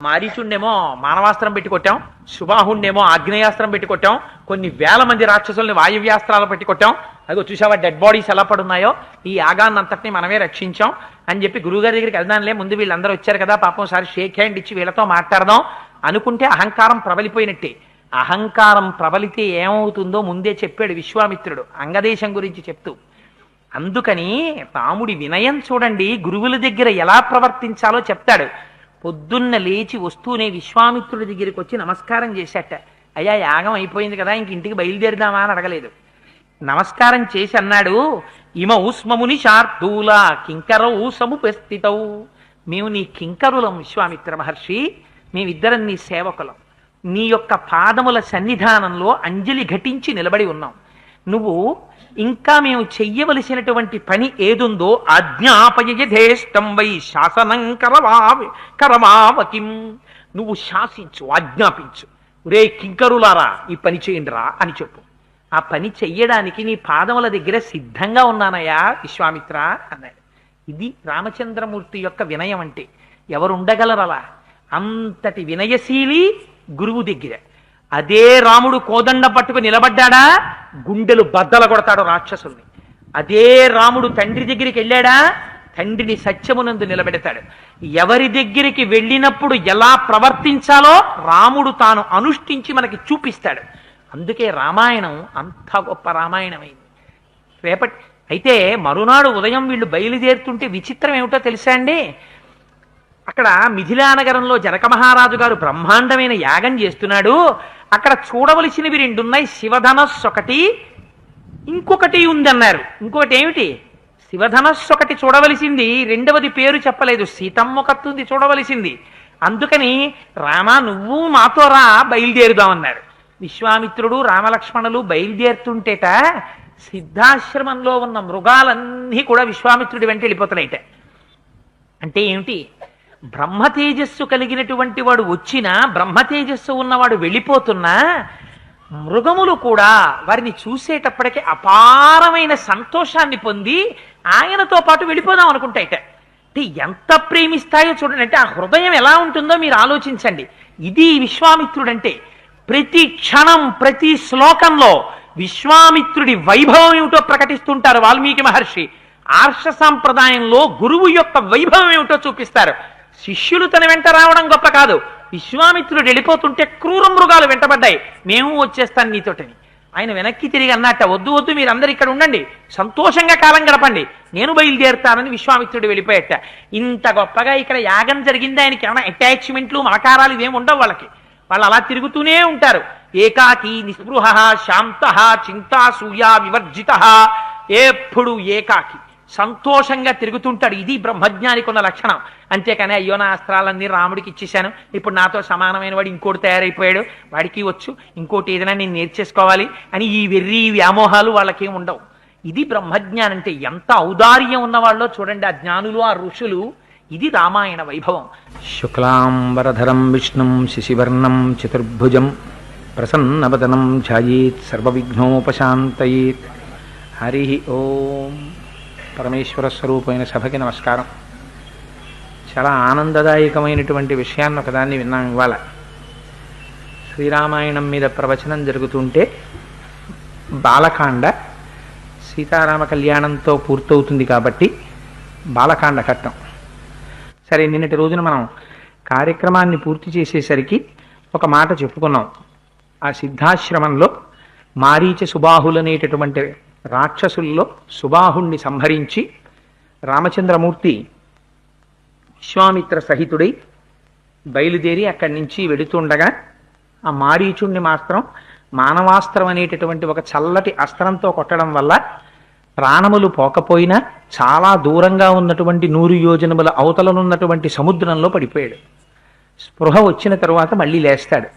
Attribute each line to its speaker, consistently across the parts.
Speaker 1: మారీచుండేమో మానవాస్త్రం పెట్టి కొట్టాం, సుబాహుణ్ణేమో ఆగ్నేయాస్త్రం పెట్టి కొట్టాం, కొన్ని వేల మంది రాక్షసుల్ని వాయువ్యాస్త్రాలు పెట్టి కొట్టాం. అదిగో చూసావా డెడ్ బాడీస్ ఎలా పడున్నాయో, ఈ యాగాన్ని అంతటిని మనమే రక్షించాం అని చెప్పి గురువుగారి దగ్గరికి వెళ్దాంలే, ముందు వీళ్ళందరూ వచ్చారు కదా పాపం ఒకసారి షేక్ హ్యాండ్ ఇచ్చి వీళ్ళతో మాట్లాడదాం అనుకుంటే అహంకారం ప్రబలిపోయినట్టే. అహంకారం ప్రబలితే ఏమవుతుందో ముందే చెప్పాడు విశ్వామిత్రుడు అంగదేశం గురించి చెప్తూ. అందుకని రాముడి వినయం చూడండి, గురువుల దగ్గర ఎలా ప్రవర్తించాలో చెప్తాడు. పొద్దున్న లేచి వస్తూనే విశ్వామిత్రుడి దగ్గరికి వచ్చి నమస్కారం చేశాట. అయ్యా యాగం అయిపోయింది కదా, ఇంక ఇంటికి బయలుదేరదామా అని అడగలేదు. నమస్కారం చేసి అన్నాడు, ఇమౌ స్మముని శార్దూల కింకరౌ సముపస్థితౌ. మేము నీ కింకరులం విశ్వామిత్ర మహర్షి, మేమిద్దరం నీ సేవకులం. నీ యొక్క పాదముల సన్నిధానంలో అంజలి ఘటించి నిలబడి ఉన్నాం. నువ్వు ఇంకా మేము చెయ్యవలసినటువంటి పని ఏదుందో ఆజ్ఞాపయధేష్టం వై శాసనం కరవావకిం. నువ్వు శాసించు, ఆజ్ఞాపించు. రే కింకరులారా ఈ పని చేయండి రా అని చెప్పు. ఆ పని చెయ్యడానికి నీ పాదముల దగ్గర సిద్ధంగా ఉన్నానయ్యా విశ్వామిత్ర అన్నాడు. ఇది రామచంద్రమూర్తి యొక్క వినయం అంటే. ఎవరు ఉండగలరలా? అంతటి వినయశీలి గురువు దగ్గర. అదే రాముడు కోదండ పట్టుకు నిలబడ్డాడా, గుండెలు బద్దల కొడతాడు రాక్షసుల్ని. అదే రాముడు తండ్రి దగ్గరికి వెళ్ళాడా, తండ్రిని సత్యమునందు నిలబెడతాడు. ఎవరి దగ్గరికి వెళ్ళినప్పుడు ఎలా ప్రవర్తించాలో రాముడు తాను అనుష్ఠించి మనకి చూపిస్తాడు. అందుకే రామాయణం అంత గొప్ప రామాయణమైంది. అయితే మరునాడు ఉదయం వీళ్ళు బయలుదేరుతుంటే విచిత్రం ఏమిటో తెలుసా అండి? అక్కడ మిథిలా నగరంలో జనక మహారాజు గారు బ్రహ్మాండమైన యాగం చేస్తున్నాడు. అక్కడ చూడవలసినవి రెండున్నాయి, శివధనస్సు ఒకటి, ఇంకొకటి ఉందన్నారు. ఇంకొకటి ఏమిటి? శివధనస్సు ఒకటి చూడవలసింది, రెండవది పేరు చెప్పలేదు, సీతమ్మ కత్తుంది చూడవలసింది. అందుకని రామా నువ్వు మాతో రా, బయలుదేరుదామన్నారు. విశ్వామిత్రుడు రామలక్ష్మణులు బయలుదేరుతుంటేట సిద్ధాశ్రమంలో ఉన్న మృగాలన్నీ కూడా విశ్వామిత్రుడి వెంట వెళ్ళిపోతున్నాయిట. అంటే ఏమిటి? బ్రహ్మతేజస్సు కలిగినటువంటి వాడు వచ్చినా, బ్రహ్మతేజస్సు ఉన్నవాడు వెళ్ళిపోతున్నా, మృగములు కూడా వారిని చూసేటప్పటికీ అపారమైన సంతోషాన్ని పొంది ఆయనతో పాటు వెళ్ళిపోదాం అనుకుంటాయిట. అంటే ఎంత ప్రేమిస్తాయో చూడండి. అంటే ఆ హృదయం ఎలా ఉంటుందో మీరు ఆలోచించండి. ఇది విశ్వామిత్రుడంటే. ప్రతి క్షణం ప్రతి శ్లోకంలో విశ్వామిత్రుడి వైభవం ఏమిటో ప్రకటిస్తుంటారు వాల్మీకి మహర్షి. ఆర్ష సాంప్రదాయంలో గురువు యొక్క వైభవం ఏమిటో చూపిస్తారు. శిష్యులు తన వెంట రావడం గొప్ప కాదు, విశ్వామిత్రుడు వెళ్ళిపోతుంటే క్రూర మృగాలు వెంటబడ్డాయి, మేము వచ్చేస్తాను నీతోటని. ఆయన వెనక్కి తిరిగి అన్నట్ట, వద్దు వద్దు మీరందరూ ఇక్కడ ఉండండి, సంతోషంగా కాలం గడపండి, నేను బయలుదేరుతానని విశ్వామిత్రుడు వెళ్ళిపోయేట. ఇంత గొప్పగా ఇక్కడ యాగం జరిగింది. ఆయనకి ఏమైనా అటాచ్మెంట్లు మమకారాలు ఇవేమి ఉండవు వాళ్ళకి. వాళ్ళు అలా తిరుగుతూనే ఉంటారు. ఏకాకి నిస్పృహ శాంత చింతాసూయా వివర్జిత. ఎప్పుడు ఏకాకి సంతోషంగా తిరుగుతుంటాడు. ఇది బ్రహ్మజ్ఞానికి ఉన్న లక్షణం. అంతేకాని అయ్యో నా అస్త్రాలన్నీ రాముడికి ఇచ్చేశాను, ఇప్పుడు నాతో సమానమైన వాడు ఇంకోటి తయారైపోయాడు, వాడికి వచ్చు, ఇంకోటి ఏదైనా నేను నేర్చేసుకోవాలి అని ఈ వెర్రి వ్యామోహాలు వాళ్ళకేం ఉండవు. ఇది బ్రహ్మజ్ఞానం అంటే. ఎంత ఔదార్యం ఉన్నవాళ్ళో చూడండి ఆ జ్ఞానులు, ఆ ఋషులు. ఇది రామాయణ వైభవం.
Speaker 2: శుక్లాంబరధరం విష్ణుం శశివర్ణం చతుర్భుజం ప్రసన్నవదనం ధ్యాయేత్ సర్వవిఘ్నోపశాంతయేత్. హరి ఓం. పరమేశ్వర స్వరూపమైన సభకి నమస్కారం. చాలా ఆనందదాయకమైనటువంటి విషయాన్ని ఒకదాన్ని విన్నాం ఇవాళ. శ్రీరామాయణం మీద ప్రవచనం జరుగుతుంటే బాలకాండ సీతారామ కళ్యాణంతో పూర్తవుతుంది కాబట్టి బాలకాండ ఘట్టం. సరే, నిన్నటి రోజున మనం కార్యక్రమాన్ని పూర్తి చేసేసరికి ఒక మాట చెప్పుకున్నాం. ఆ సిద్ధాశ్రమంలో మారీచ సుబాహులనేటటువంటి రాక్షసుల్లో సుబాహుణ్ణి సంహరించి రామచంద్రమూర్తి విశ్వామిత్ర సహితుడై బయలుదేరి అక్కడి నుంచి వెడుతుండగా ఆ మారీచుణ్ణి మాత్రం మానవాస్త్రం అనేటటువంటి ఒక చల్లటి అస్త్రంతో కొట్టడం వల్ల ప్రాణములు పోకపోయినా చాలా దూరంగా ఉన్నటువంటి 100 యోజనముల అవతలనున్నటువంటి సముద్రంలో పడిపోయాడు. స్పృహ వచ్చిన తరువాత మళ్ళీ లేస్తాడు.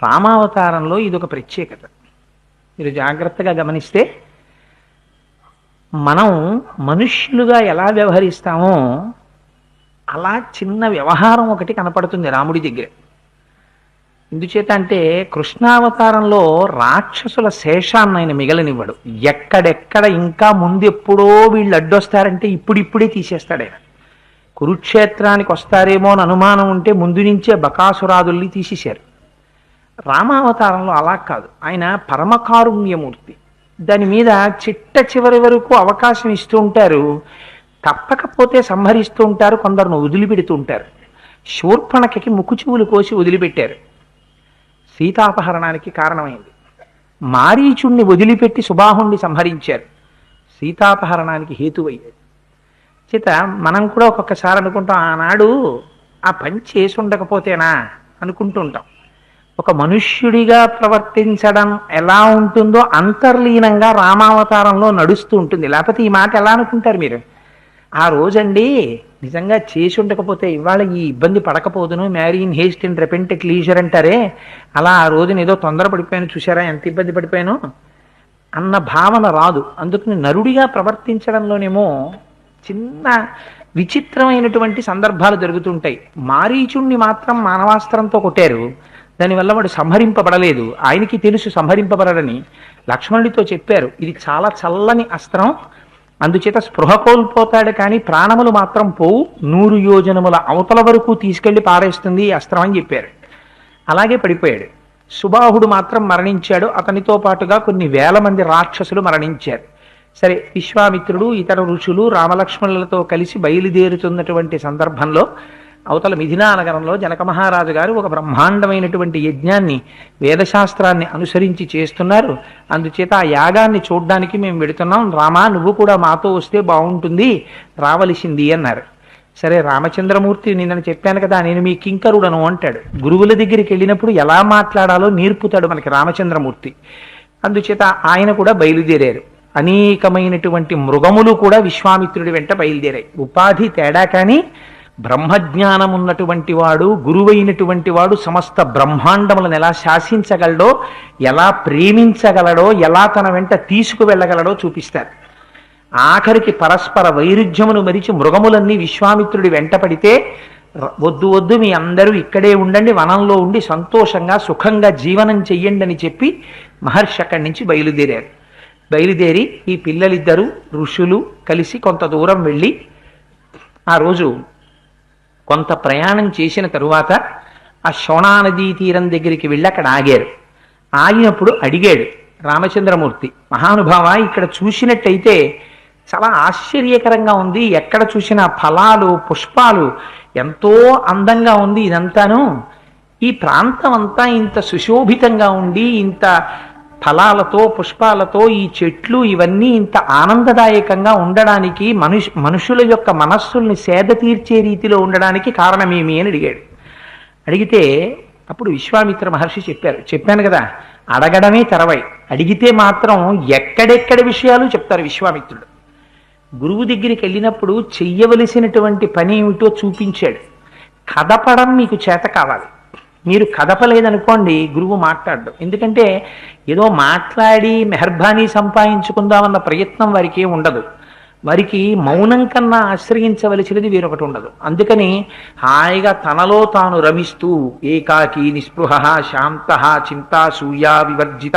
Speaker 2: రామావతారంలో ఇదొక ప్రత్యేకత. మీరు జాగ్రత్తగా గమనిస్తే మనం మనుష్యులుగా ఎలా వ్యవహరిస్తామో అలా చిన్న వ్యవహారం ఒకటి కనపడుతుంది రాముడి దగ్గర. ఎందుచేత అంటే కృష్ణావతారంలో రాక్షసుల శేషాన్ని ఆయన మిగలనివ్వడు. ఎక్కడెక్కడ ఇంకా ముందెప్పుడో వీళ్ళు అడ్డొస్తారంటే ఇప్పుడిప్పుడే తీసేస్తాడు ఆయన. కురుక్షేత్రానికి వస్తారేమో అని అనుమానం ఉంటే ముందు నుంచే బకాసురాదుల్ని తీసేశారు. రామావతారంలో అలా కాదు, ఆయన పరమకారుణ్యమూర్తి. దాని మీద చిట్ట చివరి వరకు అవకాశం ఇస్తూ ఉంటారు, తప్పకపోతే సంహరిస్తూ ఉంటారు, కొందరును వదిలిపెడుతూ ఉంటారు. శూర్పణఖకి ముక్కు చెవులు కోసి వదిలిపెట్టారు, సీతాపహరణానికి కారణమైంది. మారీచుణ్ణి వదిలిపెట్టి సుబాహుణ్ణి సంహరించారు, సీతాపహరణానికి హేతువయ్యాడు. చేత మనం కూడా ఒక్కొక్కసారి అనుకుంటాం, ఆనాడు ఆ పని చేసి ఉండకపోతేనా అనుకుంటూ ఉంటాం. ఒక మనుష్యుడిగా ప్రవర్తించడం ఎలా ఉంటుందో అంతర్లీనంగా రామావతారంలో నడుస్తూ ఉంటుంది. లేకపోతే ఈ మాట ఎలా అనుకుంటారు మీరు? ఆ రోజండి నిజంగా చేసి ఉండకపోతే ఇవాళ ఈ ఇబ్బంది పడకపోదును, marry in haste and repent at leisure అంటారే, అలా ఆ రోజున ఏదో తొందర పడిపోయాను, చూసారా ఎంత ఇబ్బంది పడిపోయాను అన్న భావన రాదు. అందుకని నరుడిగా ప్రవర్తించడంలోనేమో చిన్న విచిత్రమైనటువంటి సందర్భాలు జరుగుతుంటాయి. మారీచుణ్ణి మాత్రం మానవాస్త్రంతో కొట్టారు, దానివల్ల వాడు సంహరింపబడలేదు. ఆయనకి తెలుసు సంహరింపబడని. లక్ష్మణుడితో చెప్పారు, ఇది చాలా చల్లని అస్త్రం, అందుచేత స్పృహ కోల్పోతాడు కానీ ప్రాణములు మాత్రం పోవు, 100 యోజనముల అవతల వరకు తీసుకెళ్లి పారేస్తుంది ఈ అస్త్రం అని చెప్పారు. అలాగే పడిపోయాడు. సుబాహుడు మాత్రం మరణించాడు, అతనితో పాటుగా కొన్ని వేల మంది రాక్షసులు మరణించారు. సరే, విశ్వామిత్రుడు ఇతర ఋషులు రామలక్ష్మణులతో కలిసి బయలుదేరుతున్నటువంటి సందర్భంలో అవతల మిథిలా నగరంలో జనక మహారాజు గారు ఒక బ్రహ్మాండమైనటువంటి యజ్ఞాన్ని, వేదశాస్త్రాన్ని అనుసరించి చేస్తున్నారు. అందుచేత ఆ యాగాన్ని చూడ్డానికి మేము వెడుతున్నాం, రామా నువ్వు కూడా మాతో వస్తే బాగుంటుంది, రావలసింది అన్నారు. సరే, రామచంద్రమూర్తి నిన్న చెప్పాను కదా నేను మీ కింకరుడను అంటాడు. గురువుల దగ్గరికి వెళ్ళినప్పుడు ఎలా మాట్లాడాలో నేర్పుతాడు మనకి రామచంద్రమూర్తి. అందుచేత ఆయన కూడా బయలుదేరారు. అనేకమైనటువంటి మృగములు కూడా విశ్వామిత్రుడి వెంట బయలుదేరాయి. ఉపాధి తేడా కానీ బ్రహ్మజ్ఞానం ఉన్నటువంటి వాడు, గురువైనటువంటి వాడు సమస్త బ్రహ్మాండములను ఎలా శాసించగలడో, ఎలా ప్రేమించగలడో, ఎలా తన వెంట తీసుకువెళ్ళగలడో చూపిస్తారు. ఆఖరికి పరస్పర వైరుధ్యమును మరిచి మృగములన్నీ విశ్వామిత్రుడి వెంట పడితే, వద్దు వద్దు మీ అందరూ ఇక్కడే ఉండండి, వనంలో ఉండి సంతోషంగా సుఖంగా జీవనం చెయ్యండి అని చెప్పి మహర్షి అక్కడి నుంచి బయలుదేరారు. బయలుదేరి ఈ పిల్లలిద్దరూ ఋషులు కలిసి కొంత దూరం వెళ్ళి ఆ రోజు కొంత ప్రయాణం చేసిన తరువాత ఆ శోణానదీ తీరం దగ్గరికి వెళ్ళి అక్కడ ఆగారు. ఆగినప్పుడు అడిగాడు రామచంద్రమూర్తి, మహానుభావ ఇక్కడ చూసినట్టయితే చాలా ఆశ్చర్యకరంగా ఉంది, ఎక్కడ చూసిన ఫలాలు పుష్పాలు ఎంతో అందంగా ఉంది ఇదంతాను, ఈ ప్రాంతం అంతా ఇంత సుశోభితంగా ఉండి ఇంత ఫలాలతో పుష్పాలతో ఈ చెట్లు ఇవన్నీ ఇంత ఆనందదాయకంగా ఉండడానికి, మనుషుల యొక్క మనస్సుల్ని సేద తీర్చే రీతిలో ఉండడానికి కారణమేమి అని అడిగాడు. అడిగితే అప్పుడు విశ్వామిత్ర మహర్షి చెప్పాను కదా, అడగడమే తెరవై, అడిగితే మాత్రం ఎక్కడెక్కడి విషయాలు చెప్తారు విశ్వామిత్రుడు. గురువు దగ్గరికి వెళ్ళినప్పుడు చెయ్యవలసినటువంటి పని ఏమిటో చూపించాడు. కదపడం మీకు చేత కావాలి. మీరు కదపలేదనుకోండి గురువు మాట్లాడు. ఎందుకంటే ఏదో మాట్లాడి మెహర్బానీ సంపాదించుకుందామన్న ప్రయత్నం వారికి ఉండదు. వారికి మౌనం కన్నా ఆశ్రయించవలసినది వేరొకటి ఉండదు. అందుకని హాయిగా తనలో తాను రమిస్తూ ఏకాకి నిస్పృహ శాంత చింతాసూయా వివర్జిత,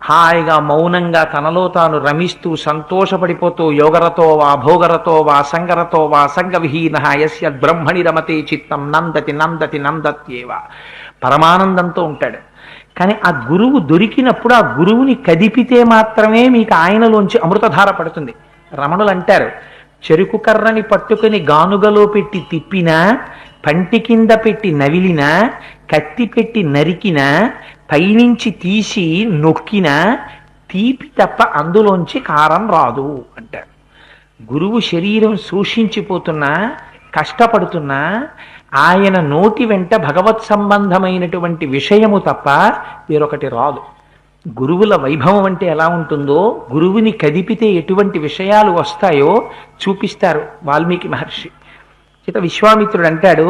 Speaker 2: హాయిగా మౌనంగా తనలో తాను రమిస్తూ సంతోషపడిపోతూ యోగరతో వా భోగరతో వా సంగరతో వా సంగవిహీన యస్య బ్రహ్మణి రమతే చిత్తం నందతి నందతి నందత్యేవ, పరమానందంతో ఉంటాడు. కానీ ఆ గురువు దొరికినప్పుడు ఆ గురువుని కదిపితే మాత్రమే మీకు ఆయనలోంచి అమృతధార పడుతుంది. రమణులు అంటారు, చెరుకు కర్రని పట్టుకుని గానుగలో పెట్టి తిప్పినా, పంటి కింద పెట్టి నవిలినా, కత్తి పెట్టి నరికినా, పైనుంచి తీసి నొక్కినా తీపి తప్ప అందులోంచి కారం రాదు అంటారు. గురువు శరీరం శోషించిపోతున్నా, కష్టపడుతున్నా ఆయన నోటి వెంట భగవత్ సంబంధమైనటువంటి విషయము తప్ప వేరొకటి రాదు. గురువుల వైభవం అంటే ఎలా ఉంటుందో, గురువుని కదిపితే ఎటువంటి విషయాలు వస్తాయో చూపిస్తారు వాల్మీకి మహర్షి. చేత విశ్వామిత్రుడు అంటాడు,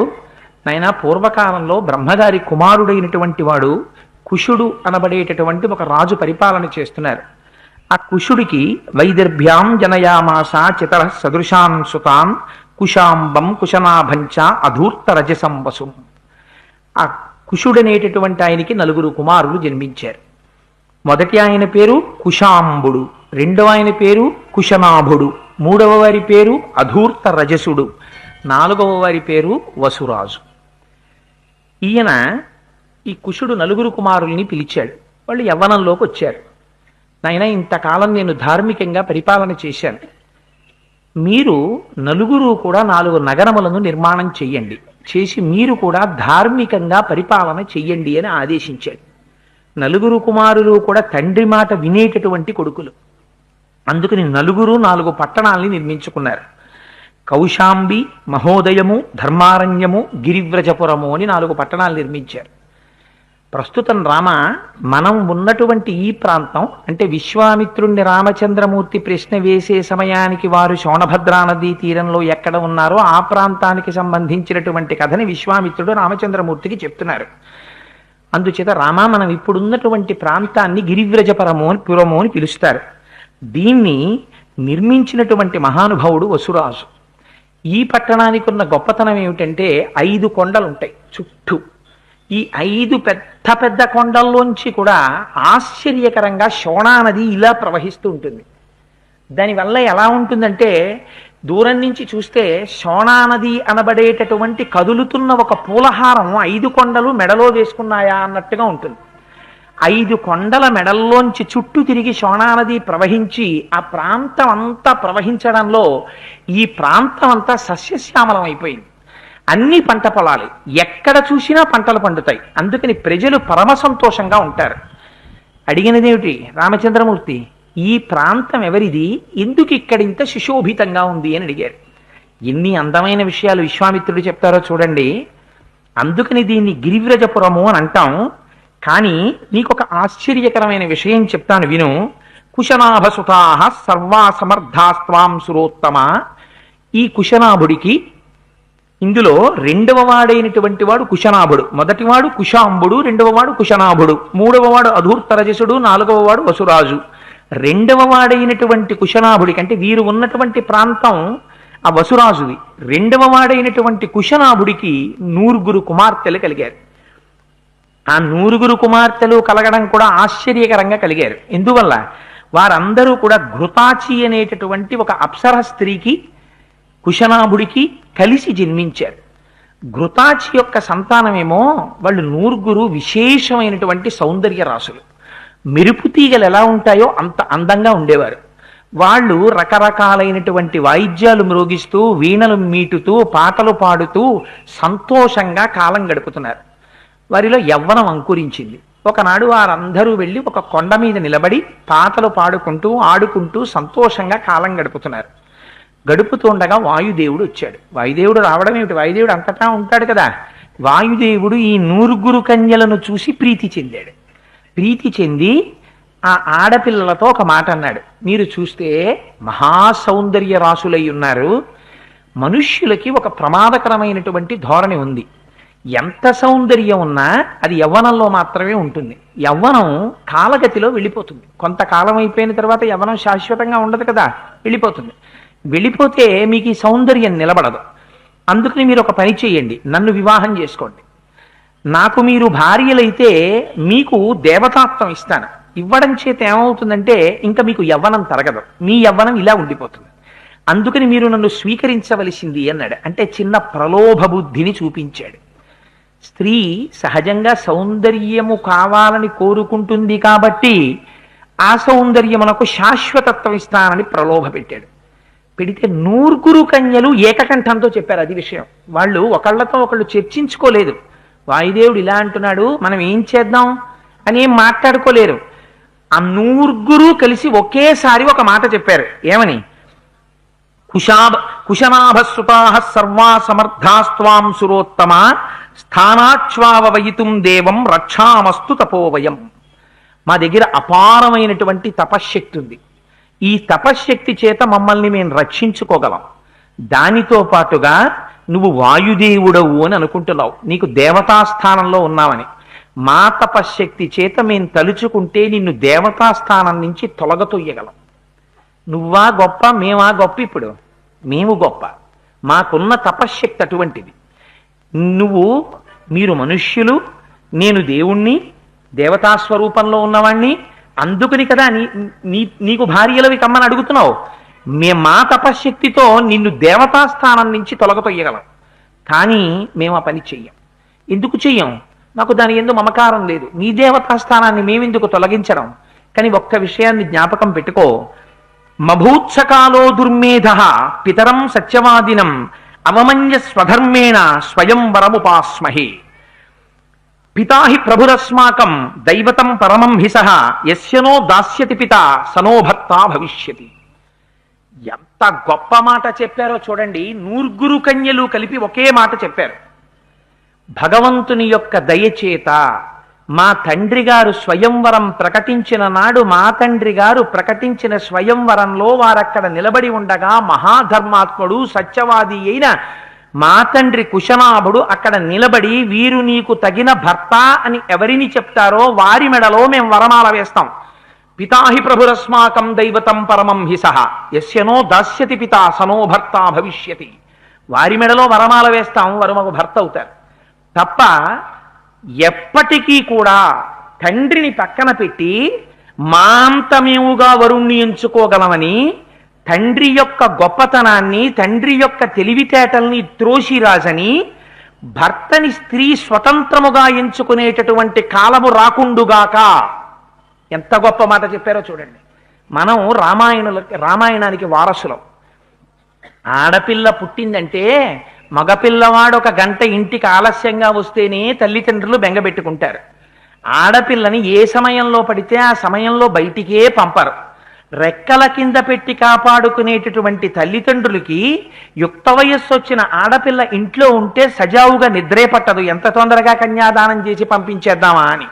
Speaker 2: నాయన పూర్వకాలంలో బ్రహ్మగారి కుమారుడైనటువంటి వాడు కుశుడు అనబడేటటువంటి ఒక రాజు పరిపాలన చేస్తున్నారు. ఆ కుశుడికి వైదర్భ్యాం జనయామాస చితర సదృశాన్ సుతాన్ కుశాంబం కుశనాభంచ అధూర్త రజసం వసుం. ఆ కుశుడనేటటువంటి ఆయనకి 4 కుమారులు జన్మించారు. మొదటి ఆయన పేరు కుశాంబుడు, రెండవ ఆయన పేరు కుశనాభుడు, మూడవ వారి పేరు అధూర్త రజసుడు. నాలుగవ వారి పేరు వసురాజు. ఈయన ఈ కుశుడు నలుగురు కుమారుల్ని పిలిచాడు. వాళ్ళు యవ్వనంలోకి వచ్చారు. నాయన, ఇంతకాలం నేను ధార్మికంగా పరిపాలన చేశాను. మీరు నలుగురు కూడా 4 నగరములను నిర్మాణం చెయ్యండి, చేసి మీరు కూడా ధార్మికంగా పరిపాలన చెయ్యండి అని ఆదేశించాడు. నలుగురు కుమారులు కూడా తండ్రి మాట వినేటటువంటి కొడుకులు. అందుకని నలుగురు 4 పట్టణాల్ని నిర్మించుకున్నారు. కౌశాంబి, మహోదయము, ధర్మారణ్యము, గిరివ్రజపురము అని 4 పట్టణాలు నిర్మించారు. ప్రస్తుతం మనం ఉన్నటువంటి ఈ ప్రాంతం అంటే విశ్వామిత్రుణ్ణి రామచంద్రమూర్తి ప్రశ్న వేసే సమయానికి వారు శోణభద్రా నదీ తీరంలో ఎక్కడ ఉన్నారో ఆ ప్రాంతానికి సంబంధించినటువంటి కథని విశ్వామిత్రుడు రామచంద్రమూర్తికి చెప్తున్నారు. అందుచేత మనం ఇప్పుడున్నటువంటి ప్రాంతాన్ని గిరివ్రజపురము అని పిలుస్తారు. దీన్ని నిర్మించినటువంటి మహానుభావుడు వసురాజు. ఈ పట్టణానికి ఉన్న గొప్పతనం ఏమిటంటే 5 కొండలు ఉంటాయి చుట్టూ. ఈ 5 పెద్ద పెద్ద కొండల్లోంచి కూడా ఆశ్చర్యకరంగా శోణా నది ఇలా ప్రవహిస్తూ ఉంటుంది. దానివల్ల ఎలా ఉంటుందంటే దూరం నుంచి చూస్తే శోణా నది అనబడేటటువంటి కదులుతున్న ఒక పూలహారం 5 కొండలు మెడలో వేసుకున్నాయా అన్నట్టుగా ఉంటుంది. 5 కొండల మెడల్లోంచి చుట్టూ తిరిగి శోణా నది ప్రవహించి ఆ ప్రాంతం అంతా ప్రవహించడంలో ఈ ప్రాంతం అంతా సస్యశ్యామలం అయిపోయింది. అన్ని పంట పొలాలు, ఎక్కడ చూసినా పంటలు పండుతాయి. అందుకని ప్రజలు పరమ సంతోషంగా ఉంటారు. అడిగినదేమిటి రామచంద్రమూర్తి, ఈ ప్రాంతం ఎవరిది, ఎందుకు ఇక్కడ ఇంత సుశోభితంగా ఉంది అని అడిగారు. ఎన్ని అందమైన విషయాలు విశ్వామిత్రుడు చెప్తారో చూడండి. అందుకని దీన్ని గిరివ్రజపురము అని అంటాం. కానీ నీకొక ఆశ్చర్యకరమైన విషయం చెప్తాను విను. కుశనాభసుతాః సర్వా సమర్థాస్త్వాం సురోత్తమ. ఈ కుశనాభుడికి ఇందులో 2వ వాడైనటువంటి వాడు కుశనాభుడు. మొదటివాడు కుశాంబుడు, 2వ వాడు కుశనాభుడు, 3వ వాడు అధూర్తరజసుడు, 4వ వాడు వసురాజు. 2వ వాడైనటువంటి కుశనాభుడికి అంటే వీరు ఉన్నటువంటి ప్రాంతం ఆ వసురాజుది. 2వ వాడైనటువంటి కుశనాభుడికి 9 కుమార్తెలు కలిగారు. ఆ 9 కుమార్తెలు కలగడం కూడా ఆశ్చర్యకరంగా కలిగారు. ఎందువల్ల వారందరూ కూడా ఘృతాచి అనేటటువంటి ఒక అప్సర స్త్రీకి కుశనాభుడికి కలిసి జన్మించారు. ఘృతాచి యొక్క సంతానమేమో వాళ్ళు 9 విశేషమైనటువంటి సౌందర్య రాసులు. మెరుపు తీగలు ఎలా ఉంటాయో అంత అందంగా ఉండేవారు. వాళ్ళు రకరకాలైనటువంటి వాయిద్యాలు మ్రోగిస్తూ, వీణలు మీటుతూ, పాటలు పాడుతూ సంతోషంగా కాలం గడుపుతున్నారు. వారిలో యవ్వనం అంకురించింది. ఒకనాడు వారందరూ వెళ్ళి ఒక కొండ మీద నిలబడి పాటలు పాడుకుంటూ ఆడుకుంటూ సంతోషంగా కాలం గడుపుతున్నారు. గడుపుతుండగా వాయుదేవుడు వచ్చాడు. వాయుదేవుడు రావడం ఏమిటి, వాయుదేవుడు అంతటా ఉంటాడు కదా. వాయుదేవుడు ఈ 9 కన్యలను చూసి ప్రీతి చెందాడు. ప్రీతి చెంది ఆ ఆడపిల్లలతో ఒక మాట అన్నాడు. మీరు చూస్తే మహాసౌందర్య రాసులై ఉన్నారు. మనుష్యులకి ఒక ప్రమాదకరమైనటువంటి ధోరణి ఉంది. ఎంత సౌందర్యం ఉన్నా అది యవ్వనంలో మాత్రమే ఉంటుంది. యవ్వనం కాలగతిలో వెళ్ళిపోతుంది. కొంతకాలం అయిపోయిన తర్వాత యవ్వనం శాశ్వతంగా ఉండదు కదా, వెళ్ళిపోతుంది. వెళ్ళిపోతే మీకు ఈ సౌందర్యం నిలబడదు. అందుకని మీరు ఒక పని చేయండి, నన్ను వివాహం చేసుకోండి. నాకు మీరు భార్యలైతే మీకు దేవతాత్వం ఇస్తాను. ఇవ్వడం చేత ఏమవుతుందంటే ఇంకా మీకు యవ్వనం తరగదు, మీ యవ్వనం ఇలా ఉండిపోతుంది. అందుకని మీరు నన్ను స్వీకరించవలసింది అన్నాడు. అంటే చిన్న ప్రలోభ బుద్ధిని చూపించాడు. స్త్రీ సహజంగా సౌందర్యము కావాలని కోరుకుంటుంది కాబట్టి ఆ సౌందర్యమునకు శాశ్వతత్వం ఇస్తానని ప్రలోభ పెట్టాడు. పెడితే 9 కన్యలు ఏకకంఠంతో చెప్పారు. అది విషయం. వాళ్ళు ఒకళ్ళతో ఒకళ్ళు చర్చించుకోలేదు. వాయుదేవుడు ఇలా అంటున్నాడు, మనం ఏం చేద్దాం అని ఏం మాట్లాడుకోలేరు. ఆ 9 కలిసి ఒకేసారి ఒక మాట చెప్పారు. ఏమని? కుశనాభసుతాః సర్వా సమర్థాస్త్వాం సురోత్తమ స్థానాచ్వావయితుం దేవం రక్షామస్తు తపోవయం. మా దగ్గర అపారమైనటువంటి తపశ్శక్తి ఉంది. ఈ తపశ్శక్తి చేత మమ్మల్ని మేము రక్షించుకోగలం. దానితో పాటుగా నువ్వు వాయుదేవుడవు అని అనుకుంటున్నావు, నీకు దేవతాస్థానంలో ఉన్నావని. మా తపశ్శక్తి చేత మేము తలుచుకుంటే నిన్ను దేవతాస్థానం నుంచి తొలగతొయ్యగలం. నువ్వా గొప్ప, మేమా గొప్ప? ఇప్పుడు మేము గొప్ప. మాకున్న తపశ్శక్తి అటువంటిది. మీరు మనుష్యులు, నేను దేవుణ్ణి, దేవతాస్వరూపంలో ఉన్నవాణ్ణి. అందుకని కదా నీకు భార్యలవి కమ్మని అడుగుతున్నావు. మా తపశ్శక్తితో నిన్ను దేవతాస్థానం నుంచి తొలగతొయ్యగలం, కానీ మేము ఆ పని చెయ్యం. ఎందుకు చెయ్యం? నాకు దాని ఎందు మమకారం లేదు. నీ దేవతాస్థానాన్ని మేమెందుకు తొలగించడం? కానీ ఒక్క విషయాన్ని జ్ఞాపకం పెట్టుకో. మభూత్సకాలో దుర్మేధ పితరం సత్యవాదినం అవమన్య స్వధర్మేణ స్వయం వరముపాస్మహే. పితాహి ప్రభురస్మాకం దైవతం పరమం హిసః యస్యనో దాస్యతి పిత సనో భర్త భవిష్యతి. ఎంత గొప్ప మాట చెప్పారో చూడండి. నూర్గురు కన్యలు కలిపి ఒకే మాట చెప్పారు. భగవంతుని యొక్క దయచేత మా తండ్రి గారు స్వయంవరం ప్రకటించిన నాడు, మా తండ్రి గారు ప్రకటించిన స్వయంవరంలో వారక్కడ నిలబడి ఉండగా మహాధర్మాత్ముడు సత్యవాది అయిన మా తండ్రి కుశనాభుడు అక్కడ నిలబడి, వీరు నీకు తగిన భర్త అని ఎవరిని చెప్తారో వారి మెడలో మేము వరమాల వేస్తాం. పితాహి ప్రభురస్మాకం దైవతం పరమం హిసః యస్యనో దాస్యతి పిత సనో భర్త భవిష్యతి. వారి మెడలో వరమాల వేస్తాం, వారు మాకు భర్త అవుతారు. తప్ప ఎప్పటికీ కూడా తండ్రిని పక్కన పెట్టి మా అంత మేముగా వరుణ్ణి ఎంచుకోగలమని తండ్రి యొక్క గొప్పతనాన్ని, తండ్రి యొక్క తెలివితేటల్ని త్రోసిరాజని, భర్తని స్త్రీ స్వతంత్రముగా ఎంచుకునేటటువంటి కాలము రాకుండుగాక. ఎంత గొప్ప మాట చెప్పారో చూడండి. మనం రామాయణానికి వారసులం. ఆడపిల్ల పుట్టిందంటే మగపిల్లవాడు 1 గంట ఇంటికి ఆలస్యంగా వస్తేనే తల్లిదండ్రులు బెంగబెట్టుకుంటారు. ఆడపిల్లని ఏ సమయంలో పడితే ఆ సమయంలో బయటికే పంపరు. రెక్కల కింద పెట్టి కాపాడుకునేటటువంటి తల్లిదండ్రులకి యుక్త వయస్సు వచ్చిన ఆడపిల్ల ఇంట్లో ఉంటే సజావుగా నిద్రే పట్టదు, ఎంత తొందరగా కన్యాదానం చేసి పంపించేద్దామా అని.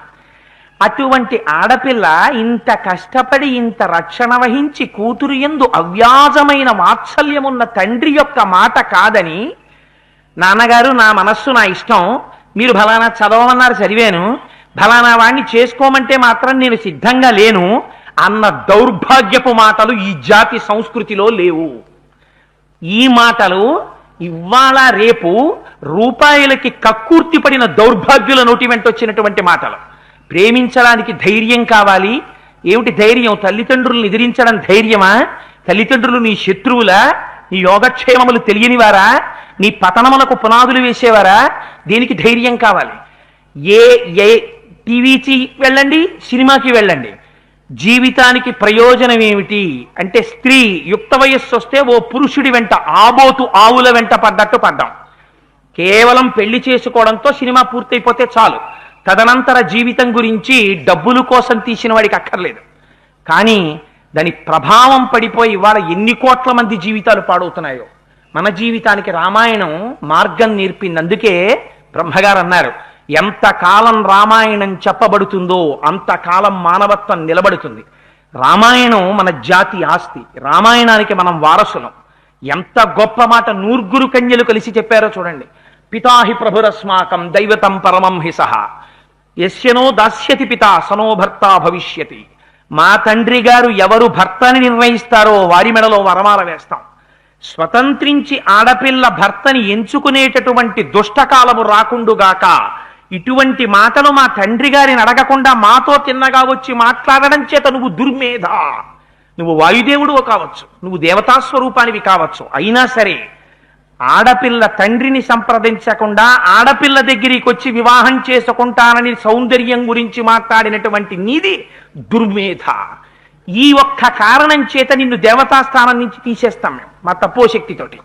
Speaker 2: అటువంటి ఆడపిల్ల ఇంత కష్టపడి ఇంత రక్షణ వహించి కూతురు యందు అవ్యాజమైన వాత్సల్యమున్న తండ్రి యొక్క మాట కాదని, నాన్నగారు నా మనస్సు నా ఇష్టం, మీరు ఫలానా చదవమన్నారు చదివాను, ఫలానా వాణ్ణి చేసుకోమంటే మాత్రం నేను సిద్ధంగా లేను అన్న దౌర్భాగ్యపు మాటలు ఈ జాతి సంస్కృతిలో లేవు. ఈ మాటలు ఇవాళ రేపు రూపాయలకి కక్కుర్తి పడిన దౌర్భాగ్యుల నోటి వెంట వచ్చినటువంటి మాటలు. ప్రేమించడానికి ధైర్యం కావాలి. ఏమిటి ధైర్యం? తల్లిదండ్రులను ఎదిరించడం ధైర్యమా? తల్లిదండ్రులు నీ శత్రువులా? నీ యోగక్షేమములు తెలియనివారా? నీ పతనములకు పునాదులు వేసేవారా? దేనికి ధైర్యం కావాలి? ఏ టీవీకి వెళ్ళండి, సినిమాకి వెళ్ళండి, జీవితానికి ప్రయోజనం ఏమిటి అంటే స్త్రీ యుక్త వయస్సు వస్తే ఓ పురుషుడి వెంట ఆబోతు ఆవుల వెంట పడ్డట్టు పడ్డాం. కేవలం పెళ్లి చేసుకోవడంతో సినిమా పూర్తయిపోతే చాలు. తదనంతర జీవితం గురించి డబ్బుల కోసం తీసిన వాడికి అక్కర్లేదు. కానీ దాని ప్రభావం పడిపోయి ఇవాళ ఎన్ని కోట్ల మంది జీవితాలు పాడవుతున్నాయో. మన జీవితానికి రామాయణం మార్గం నేర్పింది. అందుకే బ్రహ్మగారు అన్నారు, ఎంతకాలం రామాయణం చెప్పబడుతుందో అంతకాలం మానవత్వం నిలబడుతుంది. రామాయణం మన జాతి ఆస్తి. రామాయణానికి మనం వారసులం. ఎంత గొప్ప మాట నూర్గురు కన్యలు కలిసి చెప్పారో చూడండి. పితాహి ప్రభురస్మాకం దైవతం పరమం హిసః యస్యనో దాస్యతి పిత సనో భర్త భవిష్యతి. మా తండ్రి గారు ఎవరు భర్తని నిర్ణయిస్తారో వారి మెడలో వరమాల వేస్తాం. స్వతంత్రించి ఆడపిల్ల భర్తని ఎంచుకునేటటువంటి దుష్టకాలము రాకుండుగాక. ఇటువంటి మాటలు మా తండ్రి గారిని అడగకుండా మాతో తిన్నగా వచ్చి మాట్లాడడం చేత నువ్వు దుర్మేధ, నువ్వు వాయుదేవుడు కావచ్చు, నువ్వు దేవతాస్వరూపానివి కావచ్చు, అయినా సరే ఆడపిల్ల తండ్రిని సంప్రదించకుండా ఆడపిల్ల దగ్గరికి వచ్చి వివాహం చేసుకుంటానని సౌందర్యం గురించి మాట్లాడినటువంటి నీది దుర్మేధ. ఈ ఒక్క కారణం చేత నిన్ను దేవతాస్థానం నుంచి తీసేస్తాం మేము మా తపోశక్తితోటి.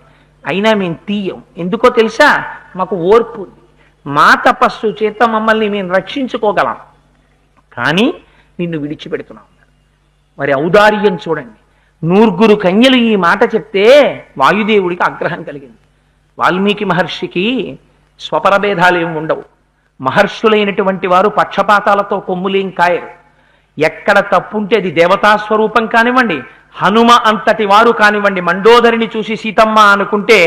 Speaker 2: అయినా మేము తీయం. ఎందుకో తెలుసా? మాకు ఓర్పు ఉంది. మా తపస్సు చేత మమ్మల్ని మేము రక్షించుకోగలం, కానీ నిన్ను విడిచిపెడుతున్నాం. మరి ఔదార్యం చూడండి. నూర్గురు కన్యలు ఈ మాట చెప్తే వాయుదేవుడికి ఆగ్రహం కలిగింది. వాల్మీకి మహర్షికి స్వపరభేదాలు ఏమి ఉండవు. మహర్షులైనటువంటి వారు పక్షపాతాలతో కొమ్ములేం కాయరు. ఎక్కడ తప్పుంటే అది దేవతాస్వరూపం కానివ్వండి, హనుమ అంతటి వారు కానివ్వండి, మండోదరిని చూసి సీతమ్మ అనుకుంటే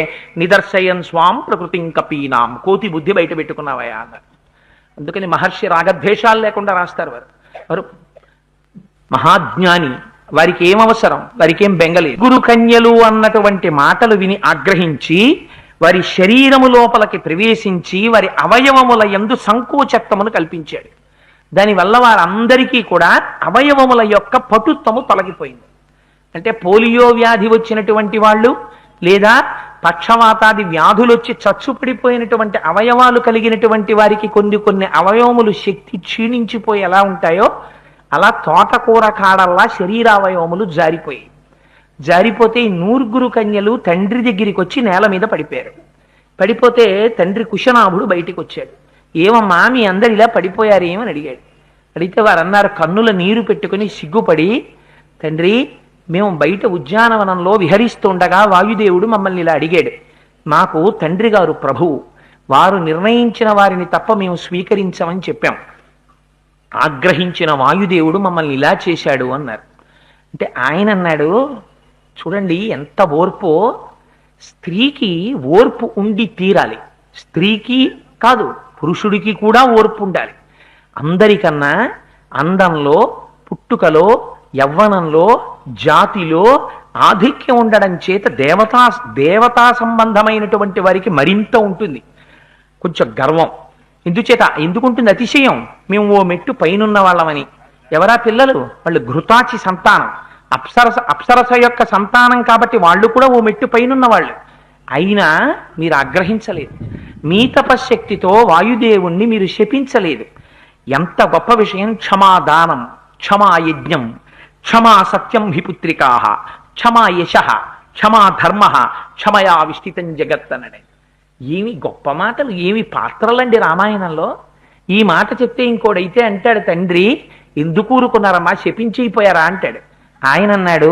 Speaker 2: నిదర్శయన్ స్వాం ప్రకృతిం కపీనాం, కోతి బుద్ధి బయట పెట్టుకున్నావయా అన్నారు. అందుకని మహర్షి రాగద్వేషాలు లేకుండా రాస్తారు. వారు మహాజ్ఞాని, వారికి ఏమవసరం, వారికి ఏం బెంగలేదు. గురు కన్యలు అన్నటువంటి మాటలు విని ఆగ్రహించి వారి శరీరము లోపలికి ప్రవేశించి వారి అవయవముల యందు సంకోచత్వమును అంటే పోలియో వ్యాధి వచ్చినటువంటి వాళ్ళు లేదా పక్షవాతాది వ్యాధులు వచ్చి చచ్చుపడిపోయినటువంటి అవయవాలు కలిగినటువంటి వారికి కొన్ని అవయవములు శక్తి క్షీణించిపోయి ఎలా ఉంటాయో అలా తోటకూర కాడల్లా శరీరావయవములు జారిపోతే ఈ 9 కన్యలు తండ్రి దగ్గరికి వచ్చి నేల మీద పడిపోయారు. పడిపోతే తండ్రి కుశనాభుడు బయటికి వచ్చాడు. ఏమమ్మా మీ అందరు ఇలా పడిపోయారేమని అడిగాడు. అడిగితే వారు అన్నారు, కన్నుల నీరు పెట్టుకుని సిగ్గుపడి, తండ్రి మేము బయట ఉద్యానవనంలో విహరిస్తుండగా వాయుదేవుడు మమ్మల్ని ఇలా అడిగాడు. మాకు తండ్రి గారు ప్రభువు, వారు నిర్ణయించిన వారిని తప్ప మేము స్వీకరించమని చెప్పాం. ఆగ్రహించిన వాయుదేవుడు మమ్మల్ని ఇలా చేశాడు అన్నారు. అంటే ఆయన అన్నాడు, చూడండి ఎంత ఓర్పో, స్త్రీకి ఓర్పు ఉండి తీరాలి. స్త్రీకి కాదు పురుషుడికి కూడా ఓర్పు ఉండాలి. అందరికన్నా అందంలో, పుట్టుకలో, యవ్వనంలో, జాతిలో ఆధిక్యం ఉండడం చేత దేవతా సంబంధమైనటువంటి వారికి మరింత ఉంటుంది కొంచెం గర్వం. ఎందుకుంటుంది అతిశయం? మేము ఓ మెట్టు పైనున్న వాళ్ళమని. ఎవరా పిల్లలు? వాళ్ళు ఘృతాచి సంతానం, అప్సరస యొక్క సంతానం కాబట్టి వాళ్ళు కూడా ఓ మెట్టు పైనున్న వాళ్ళు. అయినా మీరు ఆగ్రహించలేదు. మీ తపశ్శక్తితో వాయుదేవుణ్ణి మీరు శపించలేదు. ఎంత గొప్ప విషయం! క్షమాదానం, క్షమా యజ్ఞం, క్షమా సత్యం హి పుత్రికా, క్షమా యశ, క్షమా ధర్మ, క్షమయా విష్టితం జగత్ అనడే. ఏమి గొప్ప మాటలు, ఏమి పాత్రలండి రామాయణంలో. ఈ మాట చెప్తే ఇంకోడైతే అంటాడు, తండ్రి ఎందుకు ఊరుకున్నారమ్మా, శపించిపోయారా అంటాడు. ఆయన అన్నాడు,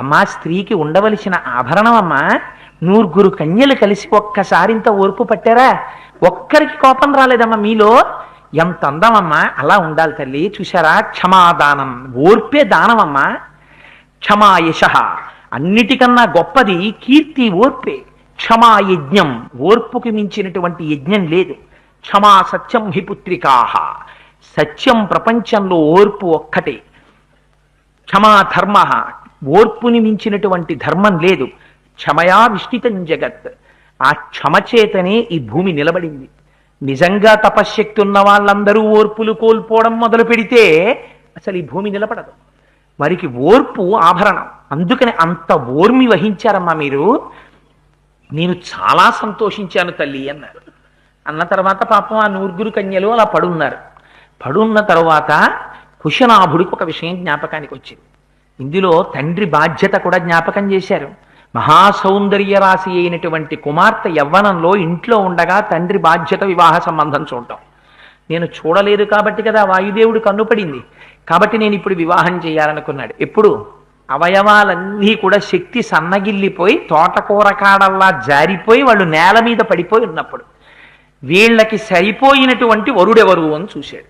Speaker 2: అమ్మా స్త్రీకి ఉండవలసిన ఆభరణం అమ్మా, 9 కన్యలు కలిసి ఒక్కసారింత ఓర్పు పట్టారా? ఒక్కరికి కోపం రాలేదమ్మా మీలో? ఎంత అందమమ్మా, అలా ఉండాలి తల్లి. చూశారా? క్షమాదానం, ఓర్పే దానమమ్మా. క్షమాయశ, అన్నిటికన్నా గొప్పది కీర్తి ఓర్పే. క్షమా యజ్ఞం, ఓర్పుకి మించినటువంటి యజ్ఞం లేదు. క్షమా సత్యం హి పుత్రికాహ, సత్యం ప్రపంచంలో ఓర్పు ఒక్కటే. క్షమా ధర్మ, ఓర్పుని మించినటువంటి ధర్మం లేదు. క్షమయా విష్టితం జగత్, ఆ క్షమ చేతనే ఈ భూమి నిలబడింది. నిజంగా తపశ్శక్తి ఉన్న వాళ్ళందరూ ఓర్పులు కోల్పోవడం మొదలు పెడితే అసలు ఈ భూమి నిలబడదు. వారికి ఓర్పు ఆభరణం. అందుకని అంత ఓర్మి వహించారమ్మా మీరు. నేను చాలా సంతోషించాను తల్లి అన్నారు. అన్న తర్వాత పాపం ఆ 9 కన్యలు అలా పడున్న తర్వాత కుశనాభుడికి ఒక విషయం జ్ఞాపకానికి వచ్చింది. ఇందులో తండ్రి బాధ్యత కూడా జ్ఞాపకం చేశారు. మహాసౌందర్య రాశి అయినటువంటి కుమార్తె యవ్వనంలో ఇంట్లో ఉండగా తండ్రి బాధ్యత వివాహ సంబంధం చూడటం. నేను చూడలేదు కాబట్టి కదా వాయుదేవుడు కన్నుపడింది. కాబట్టి నేను ఇప్పుడు వివాహం చేయాలనుకున్నాడు. ఎప్పుడు? అవయవాలన్నీ కూడా శక్తి సన్నగిల్లిపోయి తోటకూర కాడల్లా జారిపోయి వాళ్ళు నేల మీద పడిపోయి ఉన్నప్పుడు వీళ్ళకి సరిపోయినటువంటి వరుడెవరు అని చూశాడు.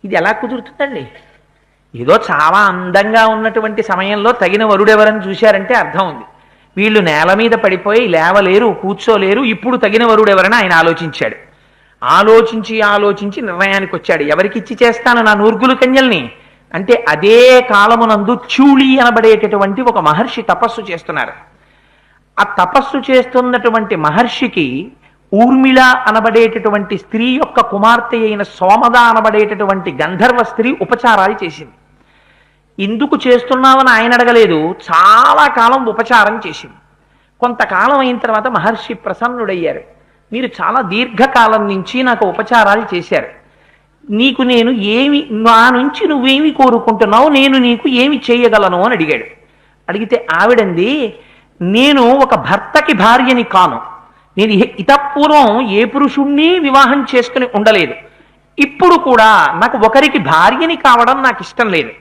Speaker 2: ఇది ఎలా కుదురుతుందండి? ఏదో చాలా అందంగా ఉన్నటువంటి సమయంలో తగిన వరుడెవరని చూశారంటే అర్థం ఉంది. వీళ్ళు నేల మీద పడిపోయి లేవలేరు, కూర్చోలేరు. ఇప్పుడు తగిన వరుడెవరని ఆయన ఆలోచించాడు. ఆలోచించి నిర్ణయానికి వచ్చాడు. ఎవరికిచ్చి చేస్తాను నా 9 కన్యల్ని అంటే, అదే కాలమునందు చూళి అనబడేటటువంటి ఒక మహర్షి తపస్సు చేస్తున్నారు. ఆ తపస్సు చేస్తున్నటువంటి మహర్షికి ఊర్మిళ అనబడేటటువంటి స్త్రీ యొక్క కుమార్తె అయిన సోమద అనబడేటటువంటి గంధర్వ స్త్రీ ఉపచారాలు చేసింది. ఎందుకు చేస్తున్నామని ఆయన అడగలేదు. చాలా కాలం ఉపచారం చేసింది. కొంతకాలం అయిన తర్వాత మహర్షి ప్రసన్నుడయ్యారు. మీరు చాలా దీర్ఘకాలం నుంచి నాకు ఉపచారాలు చేశారు. నీకు నేను ఏమి, నా నుంచి నువ్వేమి కోరుకుంటున్నావు, నేను నీకు ఏమి చేయగలను అని అడిగాడు. అడిగితే ఆవిడంది, నేను ఒక భర్తకి భార్యని కాను. నేను ఇతపూర్వం ఏ పురుషుణ్ణి వివాహం చేసుకుని ఉండలేదు. ఇప్పుడు కూడా నాకు ఒకరికి భార్యని కావడం నాకు ఇష్టం లేదు.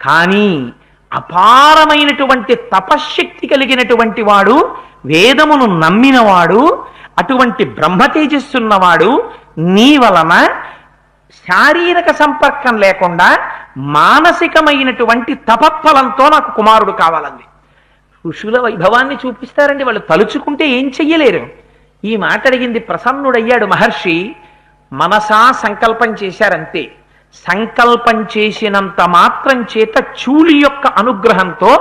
Speaker 2: కానీ అపారమైనటువంటి తపశ్శక్తి కలిగినటువంటి వాడు, వేదమును నమ్మినవాడు, అటువంటి బ్రహ్మతేజస్సున్నవాడు నీ వలన శారీరక సంపర్కం లేకుండా మానసికమైనటువంటి తపత్ఫలంతో నాకు కుమారుడు కావాలండి. ఋషుల వైభవాన్ని చూపిస్తారండి. వాళ్ళు తలుచుకుంటే ఏం చెయ్యలేరు. ఈ మాట అడిగింది. ప్రసన్నుడయ్యాడు మహర్షి. మనసా సంకల్పం చేశారంతే. సంకల్పం చేసినంత మాత్రం చేత చూళి యొక్క అనుగ్రహంతో,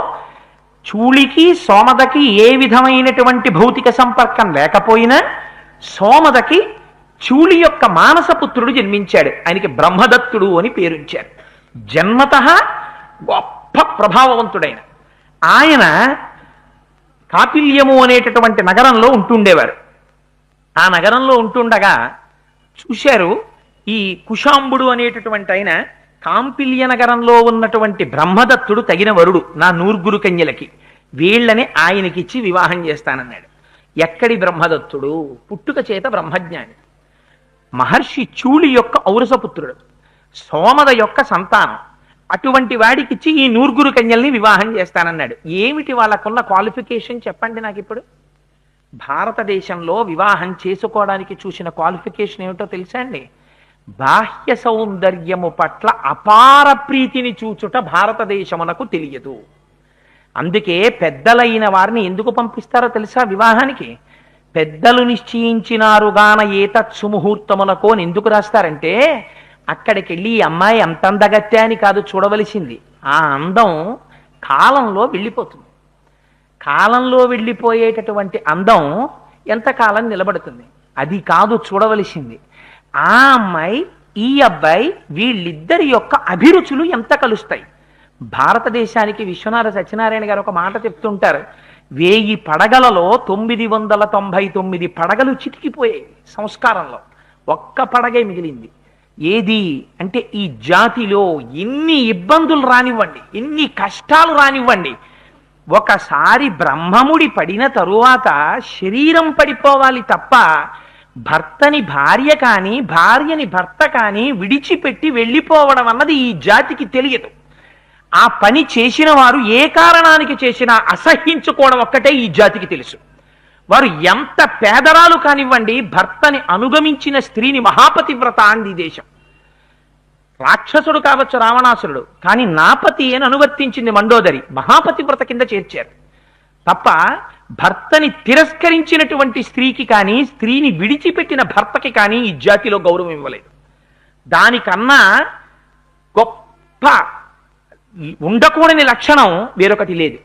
Speaker 2: చూళికి సోమదకి ఏ విధమైనటువంటి భౌతిక సంపర్కం లేకపోయినా సోమదకి చూళి యొక్క మానసపుత్రుడు జన్మించాడు. ఆయనకి బ్రహ్మదత్తుడు అని పేరుంచారు. జన్మత గొప్ప ప్రభావవంతుడైన ఆయన కాపిల్యము అనేటటువంటి నగరంలో ఉంటుండేవారు. ఆ నగరంలో ఉంటుండగా చూశారు, ఈ కుశాంబుడు అనేటటువంటి ఆయన కాంపిల్య నగరంలో ఉన్నటువంటి బ్రహ్మదత్తుడు తగిన వరుడు నా నూర్గురు కన్యలకి, వీళ్ళని ఆయనకిచ్చి వివాహం చేస్తానన్నాడు. ఎక్కడి బ్రహ్మదత్తుడు? పుట్టుక చేత బ్రహ్మజ్ఞాని, మహర్షి చూళి యొక్క ఔరసపుత్రుడు, సోమద యొక్క సంతానం. అటువంటి వాడికిచ్చి ఈ నూర్గురు కన్యల్ని వివాహం చేస్తానన్నాడు. ఏమిటి వాళ్ళకున్న క్వాలిఫికేషన్ చెప్పండి నాకు ఇప్పుడు. భారతదేశంలో వివాహం చేసుకోవడానికి చూసిన క్వాలిఫికేషన్ ఏమిటో తెలుసా అండి? బాహ్య సౌందర్యము పట్ల అపార ప్రీతిని చూచుట భారతదేశమునకు తెలియదు. అందుకే పెద్దలైన వారిని ఎందుకు పంపిస్తారో తెలుసా వివాహానికి? పెద్దలు నిశ్చయించినారుగాన ఏతత్ సుముహూర్తమునకో అని ఎందుకు రాస్తారంటే, అక్కడికి వెళ్ళి ఈ అమ్మాయి అంత అందగత్తే అని కాదు చూడవలసింది, ఆ అందం కాలంలో వెళ్ళిపోతుంది. కాలంలో వెళ్ళిపోయేటటువంటి అందం ఎంతకాలం నిలబడుతుంది, అది కాదు చూడవలసింది. ఆ అమ్మాయి ఈ అబ్బాయి వీళ్ళిద్దరి యొక్క అభిరుచులు ఎంత కలుస్తాయి. భారతదేశానికి విశ్వనాథ సత్యనారాయణ గారు ఒక మాట చెప్తుంటారు, 1000 పడగలలో 999 పడగలు చితికిపోయాయి సంస్కారంలో, ఒక్క పడగే మిగిలింది. ఏది అంటే ఈ జాతిలో ఎన్ని ఇబ్బందులు రానివ్వండి, ఎన్ని కష్టాలు రానివ్వండి, ఒకసారి బ్రహ్మముడి పడిన తరువాత శరీరం పడిపోవాలి తప్ప భర్తని భార్య కానీ భార్యని భర్త కానీ విడిచిపెట్టి వెళ్ళిపోవడం అన్నది ఈ జాతికి తెలియదు. ఆ పని చేసిన వారు ఏ కారణానికి చేసినా అసహ్యించుకోవడం ఒక్కటే ఈ జాతికి తెలుసు. వారు ఎంత పేదరాలు కానివ్వండి, భర్తని అనుగమించిన స్త్రీని మహాపతివ్రత అంది దేశం. రాక్షసుడు కావచ్చు రావణాసురుడు, కానీ నాపతి అని అనువర్తించింది మండోదరి, మహాపతివ్రత కింద చేర్చారు తప్ప భర్తని తిరస్కరించినటువంటి స్త్రీకి కానీ స్త్రీని విడిచిపెట్టిన భర్తకి కానీ ఈ జాతిలో గౌరవం ఇవ్వలేదు. దానికన్నా గొప్ప ఉండకూడని లక్షణం వేరొకటి లేదు.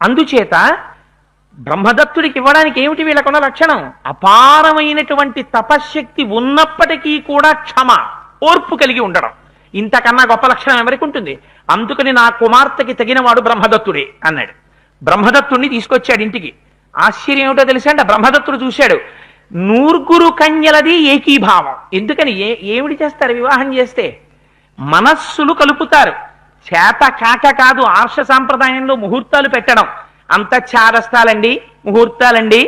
Speaker 2: అందుచేత బ్రహ్మదత్తుడికి ఇవ్వడానికి ఏమిటి వీళ్ళకున్న లక్షణం? అపారమైనటువంటి తపశ్శక్తి ఉన్నప్పటికీ కూడా క్షమ, ఓర్పు కలిగి ఉండడం. ఇంతకన్నా గొప్ప లక్షణం ఎవరికి ఉంటుంది? అందుకని నా కుమార్తెకి తగినవాడు బ్రహ్మదత్తుడే అన్నాడు. బ్రహ్మదత్తుడిని తీసుకొచ్చాడు ఇంటికి. ఆశ్చర్యం ఏమిటో తెలుసా అండి, బ్రహ్మదత్తుడు చూశాడు, నూర్గురు కన్యలది ఏకీభావం. ఎందుకని? ఏమిటి చేస్తారు వివాహం చేస్తే? మనస్సులు కలుపుతారు. చేత కాక కాదు, ఆర్ష సాంప్రదాయంలో ముహూర్తాలు పెట్టడం అంత చారస్తాలండి, ముహూర్తాలండి,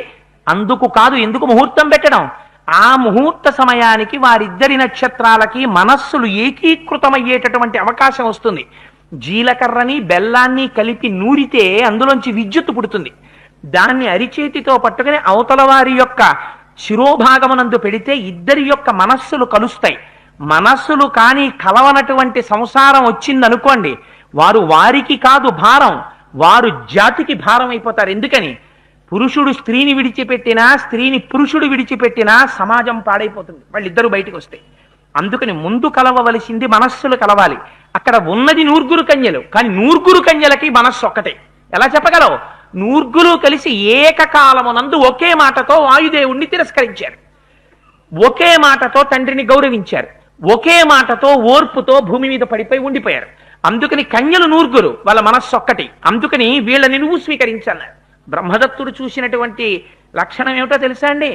Speaker 2: అందుకు కాదు. ఎందుకు ముహూర్తం పెట్టడం? ఆ ముహూర్త సమయానికి వారిద్దరి నక్షత్రాలకి మనస్సులు ఏకీకృతమయ్యేటటువంటి అవకాశం వస్తుంది. జీలకర్రని బెల్లాన్ని కలిపి నూరితే అందులోంచి విద్యుత్తు పుడుతుంది. దాన్ని అరిచేతితో పట్టుకుని అవతల వారి యొక్క శిరోభాగమునందు పెడితే ఇద్దరి యొక్క మనస్సులు కలుస్తాయి. మనస్సులు కానీ కలవనటువంటి సంసారం వచ్చిందనుకోండి, వారికి కాదు భారం, వారు జాతికి భారం అయిపోతారు. ఎందుకని? పురుషుడు స్త్రీని విడిచిపెట్టినా స్త్రీని పురుషుడు విడిచిపెట్టినా సమాజం పాడైపోతుంది వాళ్ళిద్దరూ బయటకు వస్తే. అందుకని ముందు కలవవలసింది మనస్సులు కలవాలి. అక్కడ ఉన్నది నూర్గురు కన్యలు, కానీ నూర్గురు కన్యలకి మనస్సు ఒక్కటే. ఎలా చెప్పగలవు? నూర్గురు కలిసి ఏకకాలమునందు ఒకే మాటతో వాయుదేవుణ్ణి తిరస్కరించారు, ఒకే మాటతో తండ్రిని గౌరవించారు, ఒకే మాటతో ఓర్పుతో భూమి మీద పడిపోయి ఉండిపోయారు. అందుకని కన్యలు నూర్గురు, వాళ్ళ మనస్సు ఒక్కటి. అందుకని వీళ్ళని నువ్వు స్వీకరించన్నారు. బ్రహ్మదత్తుడు చూసినటువంటి లక్షణం ఏమిటో తెలుసా అండి?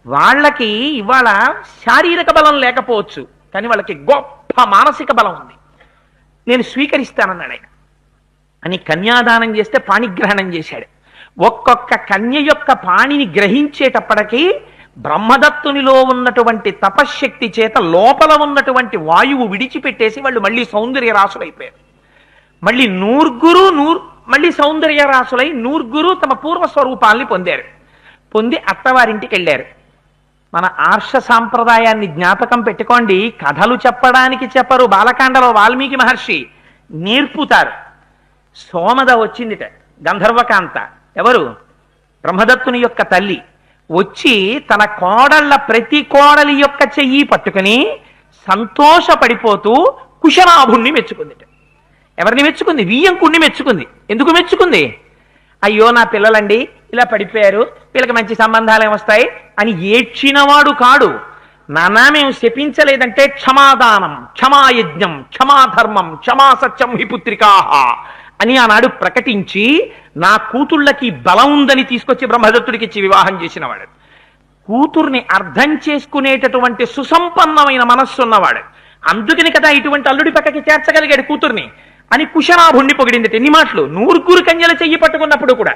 Speaker 2: వాళ్ళకి ఇవాళ శారీరక బలం లేకపోవచ్చు, కానీ వాళ్ళకి గొప్ప మానసిక బలం ఉంది. నేను స్వీకరిస్తానన్నాడు ఆయన అని కన్యాదానం చేస్తే పాణిగ్రహణం చేశాడు. ఒక్కొక్క కన్య యొక్క పాణిని గ్రహించేటప్పటికీ బ్రహ్మదత్తునిలో ఉన్నటువంటి తపశ్శక్తి చేత లోపల ఉన్నటువంటి వాయువు విడిచిపెట్టేసి వాళ్ళు మళ్ళీ సౌందర్య రాసులైపోయారు. మళ్ళీ మళ్ళీ సౌందర్య రాసులై నూర్గురు తమ పూర్వస్వరూపాల్ని పొంది అత్తవారింటికి వెళ్ళారు. మన ఆర్ష సాంప్రదాయాన్ని జ్ఞాపకం పెట్టుకోండి. కథలు చెప్పడానికి చెప్పరు. బాలకాండలో వాల్మీకి మహర్షి నేర్పుతారు. సోమద వచ్చిందిట, గంధర్వకాంత. ఎవరు? బ్రహ్మదత్తుని యొక్క తల్లి. వచ్చి తన కోడళ్ళ ప్రతి కోడలి యొక్క చెయ్యి పట్టుకుని సంతోషపడిపోతూ కుశనాభుణ్ణి మెచ్చుకుందిట. ఎవరిని మెచ్చుకుంది? వియ్యంకుణ్ణి మెచ్చుకుంది. ఎందుకు మెచ్చుకుంది? అయ్యో నా పిల్లలండి ఇలా పడిపోయారు, వీళ్ళకి మంచి సంబంధాలు ఏమొస్తాయి అని ఏడ్చినవాడు కాడు. నానా మేము శపించలేదంటే క్షమాదానం, క్షమాయజ్ఞం, క్షమాధర్మం, క్షమా సత్యం హి పుత్రికాహ
Speaker 1: అని ఆనాడు ప్రకటించి నా కూతుళ్ళకి బలం ఉందని తీసుకొచ్చి బ్రహ్మదత్తుడికి ఇచ్చి వివాహం చేసినవాడు. కూతుర్ని అర్థం చేసుకునేటటువంటి సుసంపన్నమైన మనస్సు ఉన్నవాడు. అందుకని కదా ఇటువంటి అల్లుడి పక్కకి చేర్చగలిగాడు కూతుర్ని అని కుశనాభుణ్ణి పొగిడింది. ఎన్ని మాటలు! 100 కన్యల చెయ్యి పట్టుకున్నప్పుడు కూడా